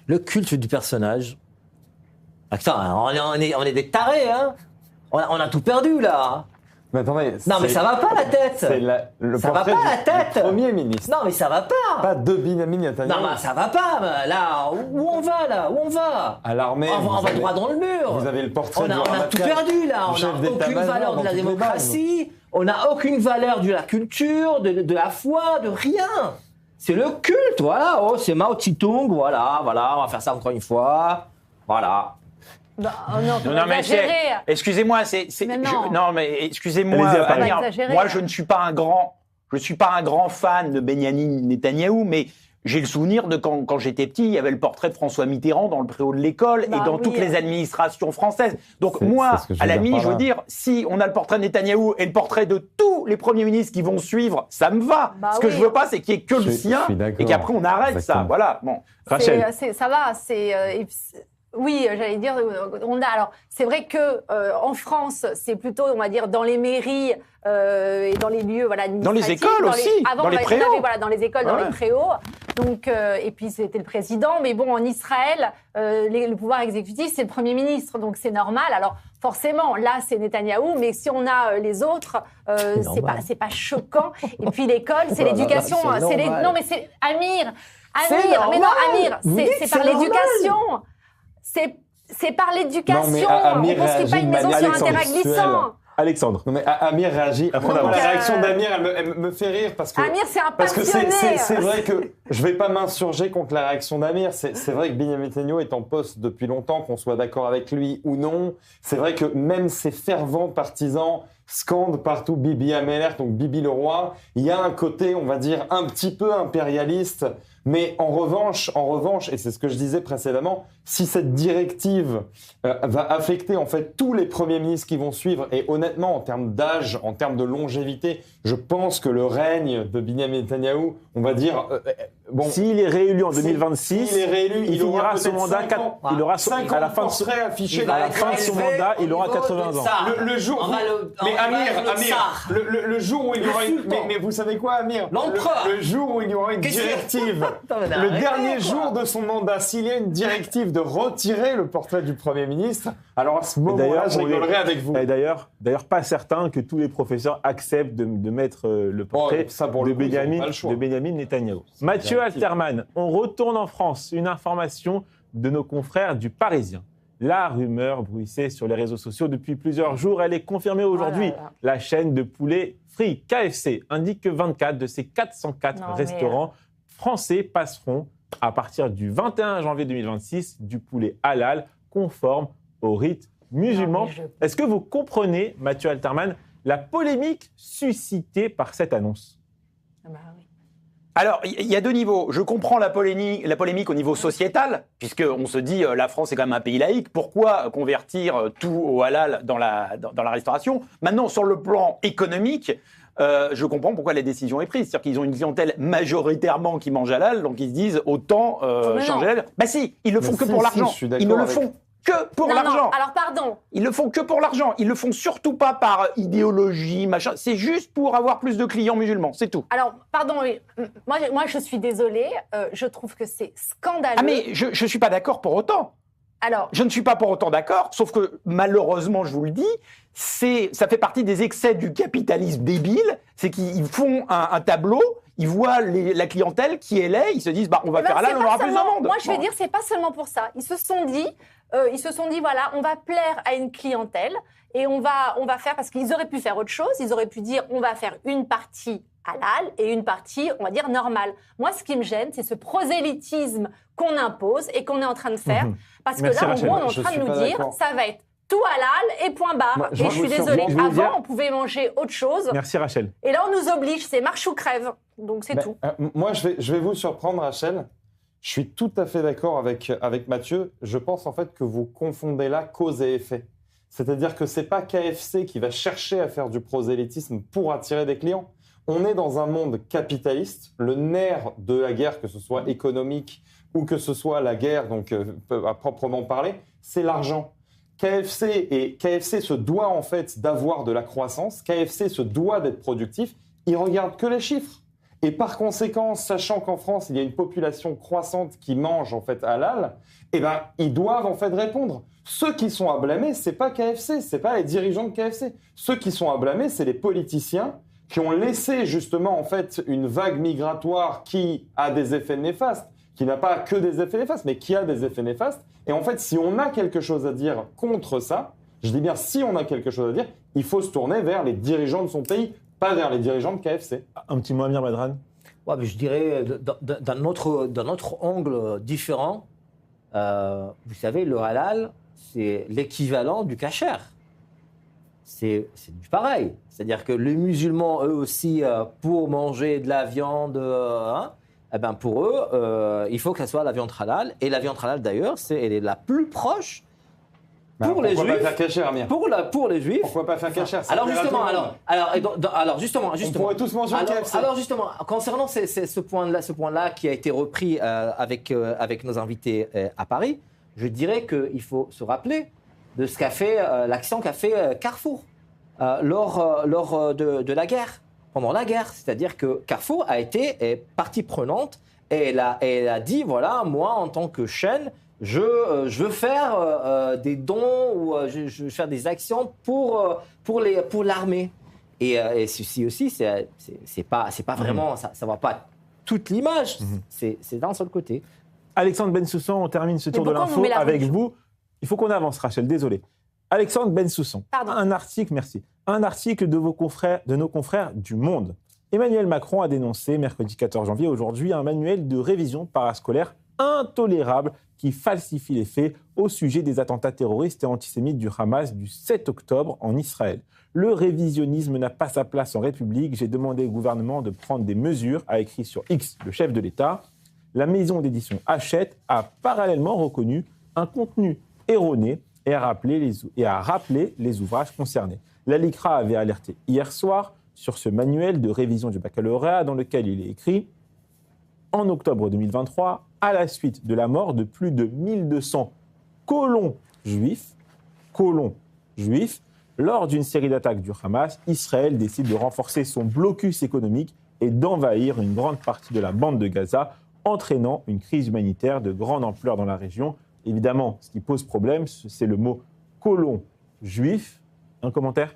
Le culte du personnage. Attends, on est des tarés, hein. On a tout perdu, là. Mais attendez, non, mais ça va pas la tête. C'est le ça va pas la tête. Du Premier ministre. Non, mais ça va pas. Pas de Benjamin Netanyahou. Non, mais ça va pas. Là, où on va, là? Où on va? À l'armée. On va droit dans le mur. Vous avez le portrait on a tout perdu, là. On n'a aucune valeur de la démocratie. On n'a aucune valeur de la culture, de la foi, de rien. C'est le culte, voilà. Oh, c'est Mao Tse-tung, voilà. On va faire ça encore une fois. Voilà. Non, mais excusez-moi, mais excusez-moi, Amir, moi je ne suis pas un grand fan de Benjamin Netanyahou, mais j'ai le souvenir de quand j'étais petit, il y avait le portrait de François Mitterrand dans le préau de l'école et dans toutes les administrations françaises. Donc moi, à la limite, je veux dire, si on a le portrait de Netanyahou et le portrait de tous les premiers ministres qui vont suivre, ça me va. Ce que je veux pas, c'est qu'il y ait que le sien et qu'après on arrête ça. Voilà. Bon, Rachel. Ça va, oui, j'allais dire, alors c'est vrai que en France, c'est plutôt, on va dire, dans les mairies et dans les lieux, voilà, dans les écoles aussi, dans les préaux. Dans les écoles, dans les préaux. Donc, et puis c'était le président. Mais bon, en Israël, le pouvoir exécutif, c'est le Premier ministre. Donc c'est normal. Alors forcément, là, c'est Netanyahou. Mais si on a les autres, c'est pas choquant. Et puis l'école, c'est l'éducation. Non, mais c'est Amir. Mais non, Amir, c'est par l'éducation. C'est par l'éducation. On ne construit pas une maison sur un terrain glissant. Alexandre. Non mais Amir réagit. La réaction d'Amir, elle me fait rire parce que. Amir, c'est un passionné. Parce que c'est vrai que je vais pas m'insurger contre la réaction d'Amir. C'est vrai que Benyamin Netanyahou est en poste depuis longtemps, qu'on soit d'accord avec lui ou non. C'est vrai que même ses fervents partisans scandent partout Bibi Amelech, donc Bibi le roi. Il y a un côté, on va dire, un petit peu impérialiste. Mais en revanche, et c'est ce que je disais précédemment, si cette directive va affecter en fait tous les premiers ministres qui vont suivre, et honnêtement en termes d'âge, en termes de longévité, je pense que le règne de Benyamin Netanyahou, on va dire, bon, s'il est réélu en 2026, il finira son mandat. Il aura 5 ans, à la fin de son mandat, il aura 80 ans. Le jour, mais Amir, le jour où il y aura une, mais vous savez quoi, Amir, le jour où il y aura une directive. Le dernier jour de son mandat, s'il y a une directive de retirer le portrait du Premier ministre, alors à ce moment-là, je rigolerai avec vous. Et d'ailleurs, pas certain que tous les professeurs acceptent de mettre le portrait de Benyamin Netanyahou. Mathieu Alterman, on retourne en France. Une information de nos confrères du Parisien. La rumeur bruissait sur les réseaux sociaux depuis plusieurs jours. Elle est confirmée aujourd'hui. La chaîne de poulet Free, KFC, indique que 24 de ses 404 restaurants français passeront, à partir du 21 janvier 2026, du poulet halal conforme au rite musulman. Est-ce que vous comprenez, Mathieu Alterman, la polémique suscitée par cette annonce? Oui. Alors, il y a deux niveaux. Je comprends la polémique au niveau sociétal, puisqu'on se dit la France est quand même un pays laïque. Pourquoi convertir tout au halal dans la restauration? Maintenant, sur le plan économique, je comprends pourquoi la décision est prise. C'est-à-dire qu'ils ont une clientèle majoritairement qui mange halal, donc ils se disent autant changer halal. Bah si, ils le font que pour l'argent. Ils ne le font que pour l'argent. Alors pardon. Ils le font que pour l'argent. Ils le font surtout pas par idéologie, machin. C'est juste pour avoir plus de clients musulmans, c'est tout. Alors pardon, moi je suis désolée. Je trouve que c'est scandaleux. Ah mais je suis pas d'accord pour autant. Alors, je ne suis pas pour autant d'accord, sauf que malheureusement, je vous le dis, ça fait partie des excès du capitalisme débile. C'est qu'ils font un tableau, ils voient la clientèle qui est laid, ils se disent on va faire halal, on aura plus de monde. Moi, je vais dire, c'est pas seulement pour ça. Ils se sont dit, voilà, on va plaire à une clientèle et on va faire, parce qu'ils auraient pu faire autre chose. Ils auraient pu dire, on va faire une partie halal et une partie, on va dire, normale. Moi, ce qui me gêne, c'est ce prosélytisme qu'on impose et qu'on est en train de faire. Parce que là, en gros, on est en train de nous dire, ça va être tout halal et point barre. Et je suis désolée, avant, on pouvait manger autre chose. Merci Rachel. Et là, on nous oblige, c'est marche ou crève. Donc, c'est tout. Moi, je vais vous surprendre, Rachel. Je suis tout à fait d'accord avec Mathieu. Je pense en fait que vous confondez là cause et effet. C'est-à-dire que c'est pas KFC qui va chercher à faire du prosélytisme pour attirer des clients. On est dans un monde capitaliste. Le nerf de la guerre, que ce soit économique ou que ce soit la guerre, donc à proprement parler, c'est l'argent. KFC se doit en fait d'avoir de la croissance. KFC se doit d'être productif. Ils regardent que les chiffres. Et par conséquent, sachant qu'en France, il y a une population croissante qui mange en fait halal, ils doivent en fait répondre. Ceux qui sont à blâmer, c'est pas KFC, c'est pas les dirigeants de KFC. Ceux qui sont à blâmer, c'est les politiciens qui ont laissé justement en fait une vague migratoire qui a des effets néfastes, qui n'a pas que des effets néfastes, mais qui a des effets néfastes. Et en fait, si on a quelque chose à dire contre ça, je dis bien si on a quelque chose à dire, il faut se tourner vers les dirigeants de son pays, pas vers les dirigeants de KFC. Un petit mot, Amir Madran. Ouais, mais je dirais d'un autre angle différent. Vous savez, le halal, c'est l'équivalent du kasher. C'est du pareil. C'est-à-dire que les musulmans, eux aussi, pour manger de la viande, pour eux, il faut que ça soit la viande halal. Et la viande halal, d'ailleurs, elle est la plus proche pour les juifs. Pourquoi pas faire kasher, Amir ? Pour les juifs. Pourquoi pas faire kasher ? Alors justement, on pourrait tous manger au KFC. Alors justement, concernant ce point-là qui a été repris avec nos invités à Paris, je dirais qu'il faut se rappeler de ce qu'a fait l'action qu'a fait Carrefour lors de la guerre, pendant la guerre. C'est-à-dire que Carrefour a été partie prenante Et elle a dit, voilà, moi, en tant que chaîne, je veux faire des dons ou je veux faire des actions pour l'armée. Et ceci aussi, c'est pas vraiment, ça va pas toute l'image, c'est d'un seul côté. Alexandre Bensoussan, on termine ce tour de l'info avec vous. Il faut qu'on avance, Rachel, désolé. Alexandre Bensoussan, un article de nos confrères du Monde. Emmanuel Macron a dénoncé mercredi 14 janvier, aujourd'hui, un manuel de révision parascolaire intolérable qui falsifie les faits au sujet des attentats terroristes et antisémites du Hamas du 7 octobre en Israël. Le révisionnisme n'a pas sa place en République. J'ai demandé au gouvernement de prendre des mesures, a écrit sur X le chef de l'État. La maison d'édition Hachette a parallèlement reconnu un contenu erroné et a rappelé les ouvrages concernés. La LICRA avait alerté hier soir sur ce manuel de révision du baccalauréat dans lequel il est écrit « En octobre 2023, à la suite de la mort de plus de 1200 colons juifs, lors d'une série d'attaques du Hamas, Israël décide de renforcer son blocus économique et d'envahir une grande partie de la bande de Gaza, entraînant une crise humanitaire de grande ampleur dans la région. » Évidemment, ce qui pose problème, c'est le mot « colon juif ». Un commentaire ?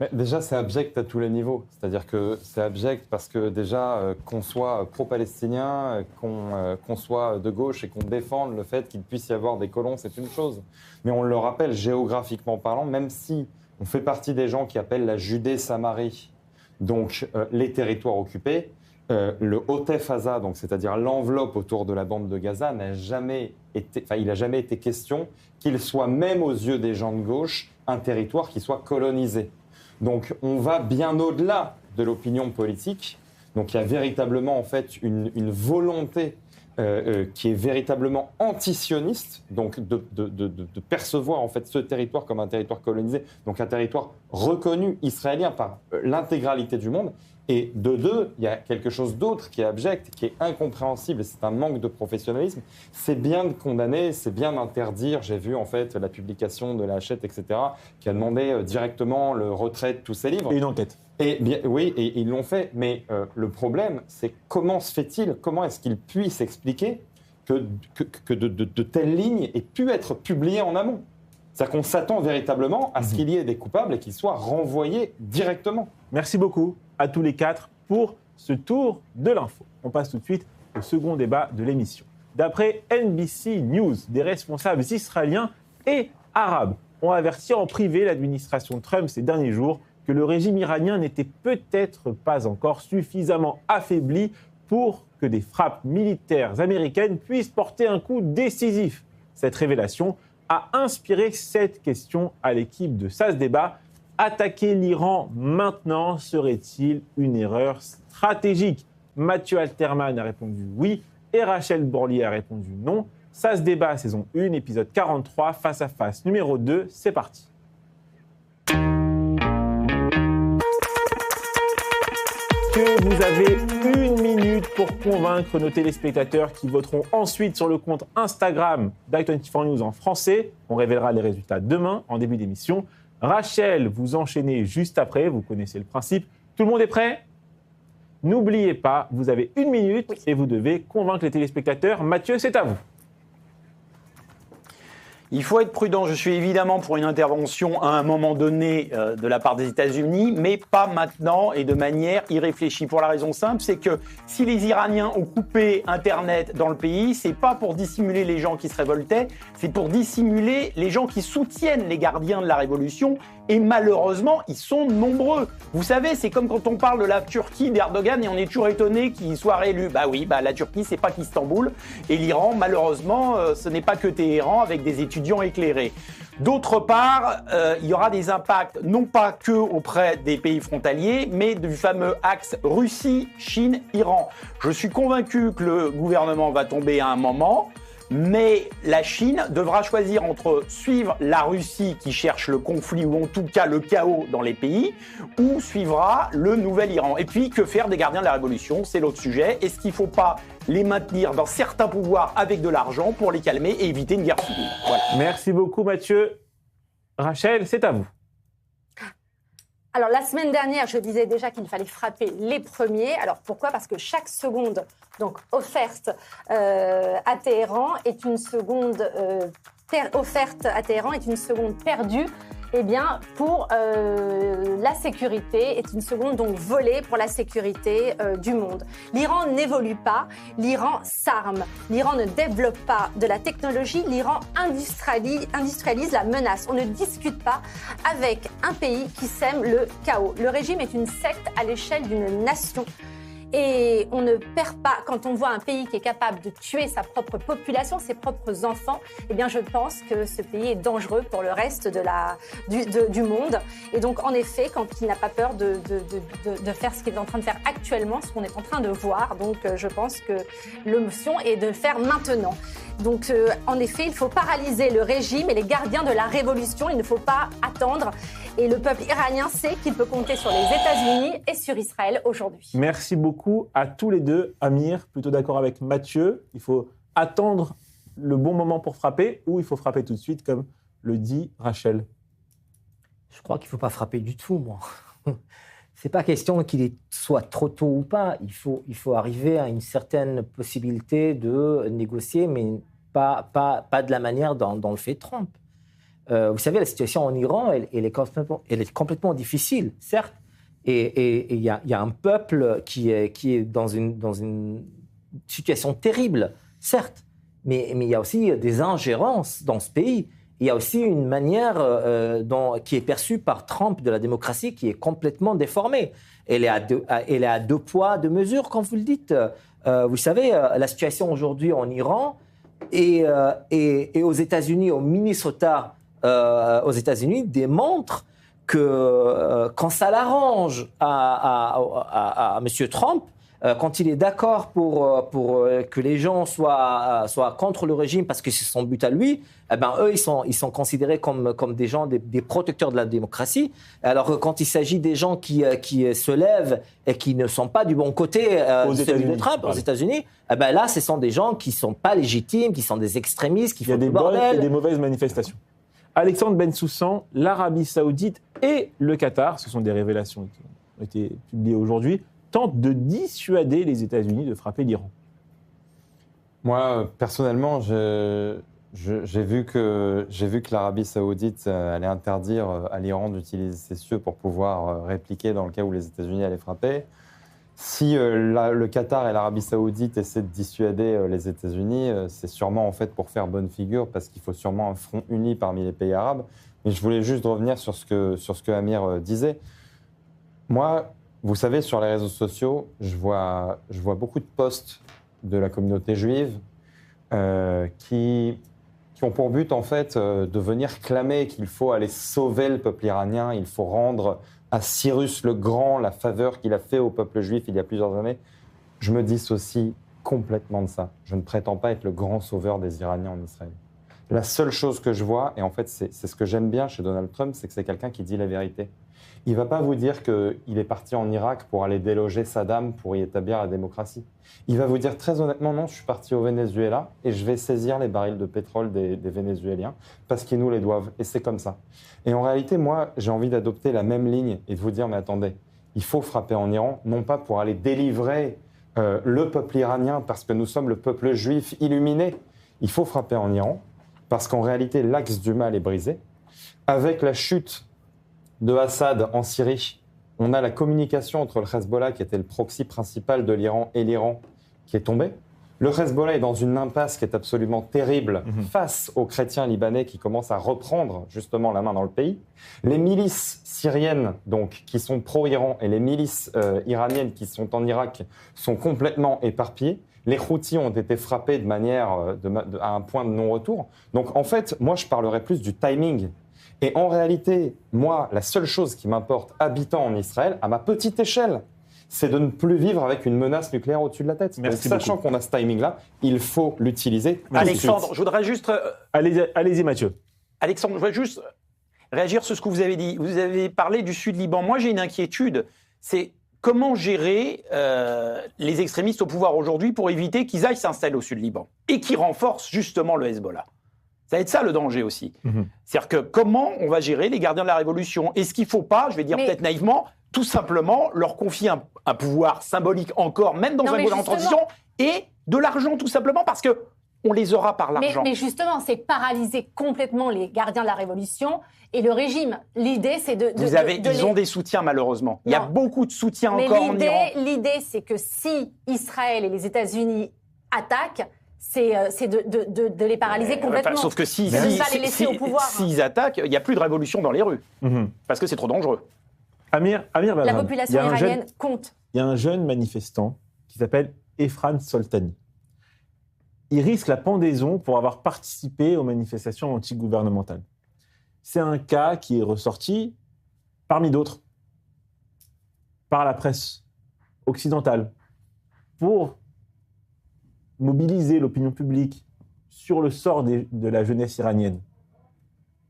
Mais déjà, c'est abject à tous les niveaux. C'est-à-dire que c'est abject parce que déjà, qu'on soit pro-palestinien, qu'on soit de gauche et qu'on défende le fait qu'il puisse y avoir des colons, c'est une chose. Mais on le rappelle, géographiquement parlant, même si on fait partie des gens qui appellent la Judée-Samarie, donc les territoires occupés, le Otef-Haza, donc c'est-à-dire l'enveloppe autour de la bande de Gaza, il n'a jamais été question qu'il soit, même aux yeux des gens de gauche, un territoire qui soit colonisé. Donc on va bien au-delà de l'opinion politique. Donc il y a véritablement en fait une volonté qui est véritablement antisioniste, donc de percevoir en fait ce territoire comme un territoire colonisé, donc un territoire reconnu israélien par l'intégralité du monde. Et de deux, il y a quelque chose d'autre qui est abject, qui est incompréhensible, et c'est un manque de professionnalisme. C'est bien de condamner, c'est bien d'interdire. J'ai vu en fait la publication de la Hachette, etc., qui a demandé directement le retrait de tous ces livres. Et une enquête. Oui, et ils l'ont fait. Mais le problème, c'est comment est-ce qu'ils puissent expliquer que de telles lignes aient pu être publiées en amont ? C'est-à-dire qu'on s'attend véritablement à ce qu'il y ait des coupables et qu'ils soient renvoyés directement. Merci beaucoup à tous les quatre pour ce tour de l'info. On passe tout de suite au second débat de l'émission. D'après NBC News, des responsables israéliens et arabes ont averti en privé l'administration Trump ces derniers jours que le régime iranien n'était peut-être pas encore suffisamment affaibli pour que des frappes militaires américaines puissent porter un coup décisif. Cette révélation a inspiré cette question à l'équipe de SAS Débat. Attaquer l'Iran maintenant serait-il une erreur stratégique ? Mathieu Alterman a répondu oui et Rachel Bourlier a répondu non. SAS Débat, saison 1, épisode 43, face à face numéro 2, c'est parti. Que vous avez 1 minute pour convaincre nos téléspectateurs qui voteront ensuite sur le compte Instagram d'i24 News en français. On révélera les résultats demain, en début d'émission. Rachel, vous enchaînez juste après, vous connaissez le principe. Tout le monde est prêt ? N'oubliez pas, vous avez 1 minute et vous devez convaincre les téléspectateurs. Mathieu, c'est à vous. Il faut être prudent. Je suis évidemment pour une intervention à un moment donné de la part des États-Unis, mais pas maintenant et de manière irréfléchie. Pour la raison simple, c'est que si les Iraniens ont coupé Internet dans le pays, c'est pas pour dissimuler les gens qui se révoltaient, c'est pour dissimuler les gens qui soutiennent les gardiens de la révolution. Et malheureusement, ils sont nombreux. Vous savez, c'est comme quand on parle de la Turquie d'Erdogan et on est toujours étonné qu'il soit réélu. Bah oui, la Turquie, c'est pas qu'Istanbul. Et l'Iran, malheureusement, ce n'est pas que Téhéran avec des étudiants éclairés. D'autre part, il y aura des impacts non pas que auprès des pays frontaliers, mais du fameux axe Russie, Chine, Iran. Je suis convaincu que le gouvernement va tomber à un moment. Mais la Chine devra choisir entre suivre la Russie qui cherche le conflit ou en tout cas le chaos dans les pays, ou suivra le nouvel Iran. Et puis, que faire des gardiens de la révolution ? C'est l'autre sujet. Est-ce qu'il ne faut pas les maintenir dans certains pouvoirs avec de l'argent pour les calmer et éviter une guerre civile ? Voilà. Merci beaucoup Mathieu. Rachel, c'est à vous. Alors, la semaine dernière, je disais déjà qu'il fallait frapper les premiers. Alors, pourquoi ? Parce que chaque seconde offerte à Téhéran est une seconde perdue. Pour la sécurité, est une seconde donc volée pour la sécurité du monde. L'Iran n'évolue pas, l'Iran s'arme, l'Iran ne développe pas de la technologie, l'Iran industrialise la menace. On ne discute pas avec un pays qui sème le chaos. Le régime est une secte à l'échelle d'une nation. Et on ne perd pas, quand on voit un pays qui est capable de tuer sa propre population, ses propres enfants, je pense que ce pays est dangereux pour le reste du monde. Et donc, en effet, quand il n'a pas peur de faire ce qu'il est en train de faire actuellement, ce qu'on est en train de voir, donc je pense que l'option est de le faire maintenant. Donc, en effet, il faut paralyser le régime et les gardiens de la révolution. Il ne faut pas attendre. Et le peuple iranien sait qu'il peut compter sur les États-Unis et sur Israël aujourd'hui. Merci beaucoup à tous les deux. Amir, plutôt d'accord avec Mathieu. Il faut attendre le bon moment pour frapper ou il faut frapper tout de suite, comme le dit Rachel? Je crois qu'il ne faut pas frapper du tout, moi. C'est pas question qu'il soit trop tôt ou pas. Il faut arriver à une certaine possibilité de négocier, mais pas de la manière dont le fait Trump. Vous savez, la situation en Iran, elle est complètement difficile, certes. Et il y a un peuple qui est dans une situation terrible, certes. Mais il y a aussi des ingérences dans ce pays. Il y a aussi une manière qui est perçue par Trump de la démocratie qui est complètement déformée. Elle est à deux poids, deux mesures, comme vous le dites. Vous savez, la situation aujourd'hui en Iran et aux États-Unis, au Minnesota, aux États-Unis, démontre que quand ça l'arrange à M. Trump, quand il est d'accord pour que les gens soient contre le régime parce que c'est son but à lui, eux, ils sont considérés comme des gens, des protecteurs de la démocratie. Alors que quand il s'agit des gens qui se lèvent et qui ne sont pas du bon côté de Trump, aux États-Unis, là, ce sont des gens qui ne sont pas légitimes, qui sont des extrémistes, qui font du bordel. Il y a des bonnes et des mauvaises manifestations. Alexandre Bensoussan, l'Arabie Saoudite et le Qatar, ce sont des révélations qui ont été publiées aujourd'hui, tentent de dissuader les États-Unis de frapper l'Iran. Moi, personnellement, j'ai vu que l'Arabie Saoudite allait interdire à l'Iran d'utiliser ses cieux pour pouvoir répliquer dans le cas où les États-Unis allaient frapper. Si le Qatar et l'Arabie Saoudite essaient de dissuader les États-Unis, c'est sûrement en fait pour faire bonne figure, parce qu'il faut sûrement un front uni parmi les pays arabes. Mais je voulais juste revenir sur ce que Amir disait. Moi, vous savez, sur les réseaux sociaux, je vois beaucoup de posts de la communauté juive qui ont pour but, en fait, de venir clamer qu'il faut aller sauver le peuple iranien, il faut rendre à Cyrus le Grand la faveur qu'il a fait au peuple juif il y a plusieurs années. Je me dissocie complètement de ça. Je ne prétends pas être le grand sauveur des Iraniens en Israël. La seule chose que je vois, et en fait c'est ce que j'aime bien chez Donald Trump, c'est que c'est quelqu'un qui dit la vérité. Il ne va pas vous dire qu'il est parti en Irak pour aller déloger Saddam pour y établir la démocratie. Il va vous dire très honnêtement, non, je suis parti au Venezuela et je vais saisir les barils de pétrole des Vénézuéliens parce qu'ils nous les doivent. Et c'est comme ça. Et en réalité, moi, j'ai envie d'adopter la même ligne et de vous dire, mais attendez, il faut frapper en Iran, non pas pour aller délivrer le peuple iranien parce que nous sommes le peuple juif illuminé. Il faut frapper en Iran parce qu'en réalité, l'axe du mal est brisé. Avec la chute de Assad en Syrie, on a la communication entre le Hezbollah, qui était le proxy principal de l'Iran, et l'Iran, qui est tombée. Le Hezbollah est dans une impasse qui est absolument terrible face aux chrétiens libanais qui commencent à reprendre justement la main dans le pays. Les milices syriennes, donc, qui sont pro-Iran, et les milices iraniennes qui sont en Irak sont complètement éparpillées. Les Houthis ont été frappés de manière à un point de non-retour. Donc en fait, moi je parlerais plus du timing. Et en réalité, moi, la seule chose qui m'importe, habitant en Israël, à ma petite échelle, c'est de ne plus vivre avec une menace nucléaire au-dessus de la tête. Donc, sachant qu'on a ce timing-là, il faut l'utiliser. Alexandre, je voudrais juste... Allez-y, Mathieu. Alexandre, je voudrais juste réagir sur ce que vous avez dit. Vous avez parlé du sud Liban. Moi, j'ai une inquiétude. C'est comment gérer les extrémistes au pouvoir aujourd'hui pour éviter qu'ils aillent s'installer au sud Liban et qu'ils renforcent justement le Hezbollah. Ça va être ça le danger aussi. C'est-à-dire que comment on va gérer les gardiens de la Révolution? Est-ce qu'il ne faut pas, je vais dire peut-être naïvement, tout simplement leur confier un pouvoir symbolique encore, même dans un gouvernement de transition, et de l'argent tout simplement parce que on les aura par l'argent. Mais justement, c'est paralyser complètement les gardiens de la Révolution et le régime. L'idée, c'est ils ont des soutiens, malheureusement. Il y a beaucoup de soutien encore en Iran. L'idée, c'est que si Israël et les États-Unis attaquent, c'est de les paralyser complètement. Sauf que s'ils attaquent, il n'y a plus de révolution dans les rues. Parce que c'est trop dangereux. Amir Badran, la population iranienne compte. Il y a un jeune manifestant qui s'appelle Efran Soltani. Il risque la pendaison pour avoir participé aux manifestations antigouvernementales. C'est un cas qui est ressorti, parmi d'autres, par la presse occidentale, pour mobiliser l'opinion publique sur le sort de la jeunesse iranienne.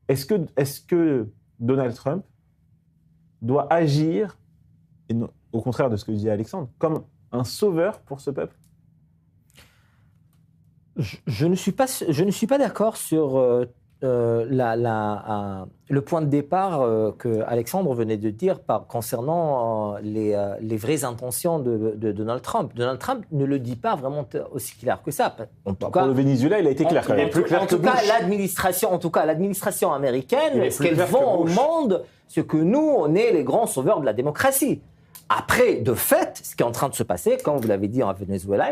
Est-ce que Donald Trump doit agir, et non, au contraire de ce que disait Alexandre, comme un sauveur pour ce peuple? Je ne suis pas d'accord sur le point de départ que Alexandre venait de dire concernant les vraies intentions de Donald Trump. Donald Trump ne le dit pas vraiment aussi clair que ça. Pour le Venezuela, il a été clair quand même. En tout cas, l'administration américaine, ce qu'elle vend au monde, c'est que nous, on est les grands sauveurs de la démocratie. Après, de fait, ce qui est en train de se passer, comme vous l'avez dit en Venezuela,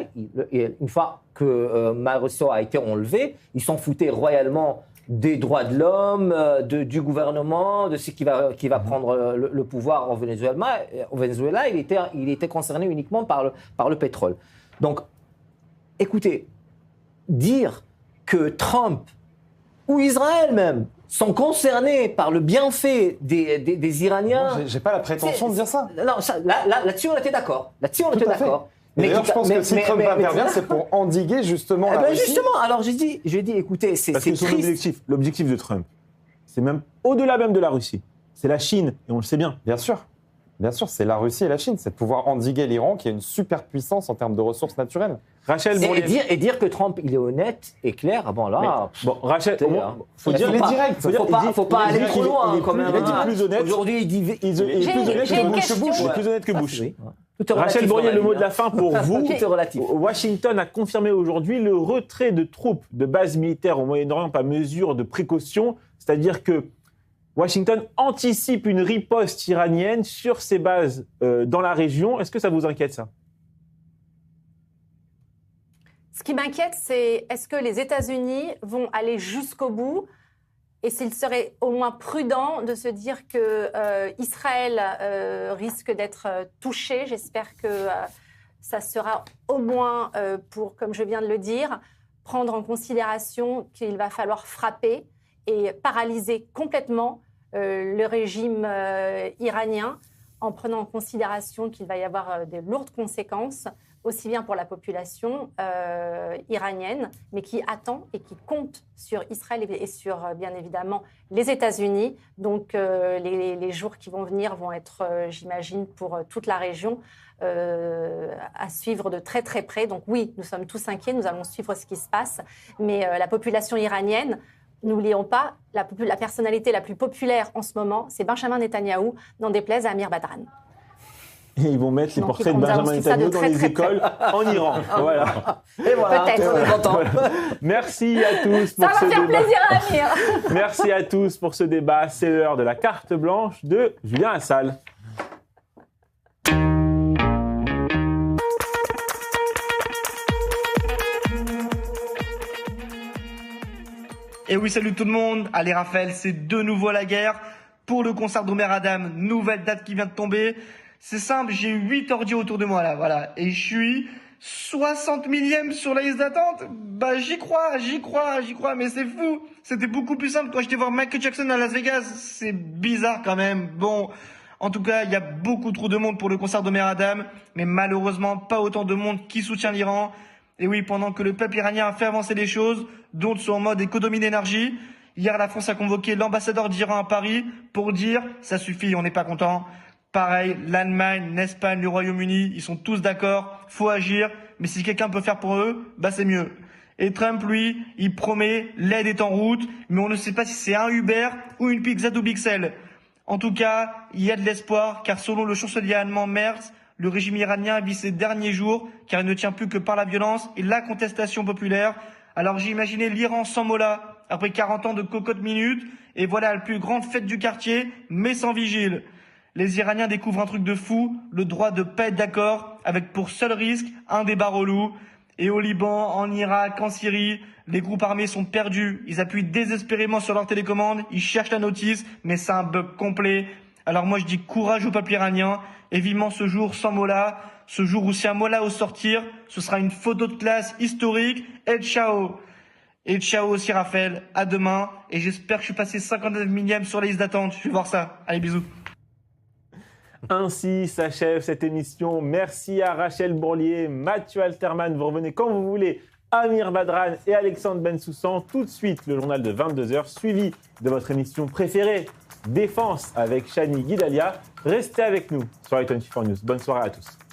une fois que Maduro a été enlevé, ils s'en foutaient royalement des droits de l'homme, du gouvernement, de ce qui va prendre le pouvoir en Venezuela. Au Venezuela, il était concerné uniquement par le pétrole. Donc, écoutez, dire que Trump ou Israël même sont concernés par le bienfait des Iraniens. J'ai pas la prétention de dire ça. Non, là-dessus on était d'accord. Mais d'ailleurs, je pense que si Trump intervient, c'est pour endiguer justement la Russie. Justement, alors j'ai dit, écoutez, c'est triste. L'objectif de Trump, c'est même au-delà même de la Russie. C'est la Chine, et on le sait bien. Bien sûr, c'est la Russie et la Chine. C'est de pouvoir endiguer l'Iran, qui a une superpuissance en termes de ressources naturelles. Rachel Bourrier. Et dire que Trump, il est honnête et clair, Rachel, faut dire, il est direct. Faut pas aller trop loin, quand même. Il a dit plus honnête. Aujourd'hui, il dit... Il est plus honnête que Bush. Rachel Bourrier, le mot de la fin pour vous. Washington a confirmé aujourd'hui le retrait de troupes de bases militaires au Moyen-Orient par mesure de précaution, c'est-à-dire que Washington anticipe une riposte iranienne sur ses bases dans la région. Est-ce que ça vous inquiète, ça ? Ce qui m'inquiète, c'est est-ce que les États-Unis vont aller jusqu'au bout et s'il serait au moins prudent de se dire que Israël risque d'être touché. J'espère que ça sera au moins pour, comme je viens de le dire, prendre en considération qu'il va falloir frapper et paralyser complètement le régime iranien en prenant en considération qu'il va y avoir des lourdes conséquences aussi bien pour la population iranienne, mais qui attend et qui compte sur Israël et sur, bien évidemment, les États-Unis. Donc, les jours qui vont venir vont être, j'imagine, pour toute la région, à suivre de très, très près. Donc, oui, nous sommes tous inquiets, nous allons suivre ce qui se passe. Mais la population iranienne, n'oublions pas, la personnalité la plus populaire en ce moment, c'est Benjamin Netanyahou, n'en déplaise à Amir Badran. Et ils vont mettre les portraits de Benjamin Netanyahou dans les écoles en Iran. Voilà. Et voilà, peut-être, on est content. Voilà. Merci à tous pour ce débat. Ça va faire plaisir à Amir. Merci à tous pour ce débat. C'est l'heure de la carte blanche de Julien Assal. Et oui, salut tout le monde. Allez Raphaël, c'est de nouveau la guerre. Pour le concert d'Omer Adam, nouvelle date qui vient de tomber. C'est simple, j'ai 8 ordi autour de moi là, voilà. Et je suis 60 millième sur la liste d'attente. Bah j'y crois, mais c'est fou. C'était beaucoup plus simple quand j'étais voir Michael Jackson à Las Vegas. C'est bizarre quand même. Bon, en tout cas, il y a beaucoup trop de monde pour le concert d'Omer Adam. Mais malheureusement, pas autant de monde qui soutient l'Iran. Et oui, pendant que le peuple iranien a fait avancer les choses, d'autres sont en mode économie d'énergie. Hier, la France a convoqué l'ambassadeur d'Iran à Paris pour dire « ça suffit, on n'est pas content ». Pareil, l'Allemagne, l'Espagne, le Royaume-Uni, ils sont tous d'accord, faut agir, mais si quelqu'un peut faire pour eux, bah c'est mieux. Et Trump, lui, il promet, l'aide est en route, mais on ne sait pas si c'est un Uber ou une pizza double XL. En tout cas, il y a de l'espoir, car selon le chancelier allemand Merz, le régime iranien vit ses derniers jours, car il ne tient plus que par la violence et la contestation populaire. Alors j'ai imaginé l'Iran sans Mollah, après 40 ans de cocotte minute, et voilà la plus grande fête du quartier, mais sans vigile. Les Iraniens découvrent un truc de fou, le droit de pas être d'accord, avec pour seul risque un débat relou. Et au Liban, en Irak, en Syrie, les groupes armés sont perdus. Ils appuient désespérément sur leur télécommande, ils cherchent la notice, mais c'est un bug complet. Alors moi je dis courage au peuple iranien, et vivement ce jour sans Mollah, ce jour où si un Mollah au sortir, ce sera une photo de classe historique, et ciao. Et ciao aussi Raphaël, à demain, et j'espère que je suis passé 59 millième sur la liste d'attente, je vais voir ça. Allez, bisous. Ainsi s'achève cette émission. Merci à Rachel Bourlier, Mathieu Alterman. Vous revenez quand vous voulez. Amir Badran et Alexandre Bensoussan. Tout de suite, le journal de 22h, suivi de votre émission préférée, Défense avec Chani Guidalia. Restez avec nous sur i24 News. Bonne soirée à tous.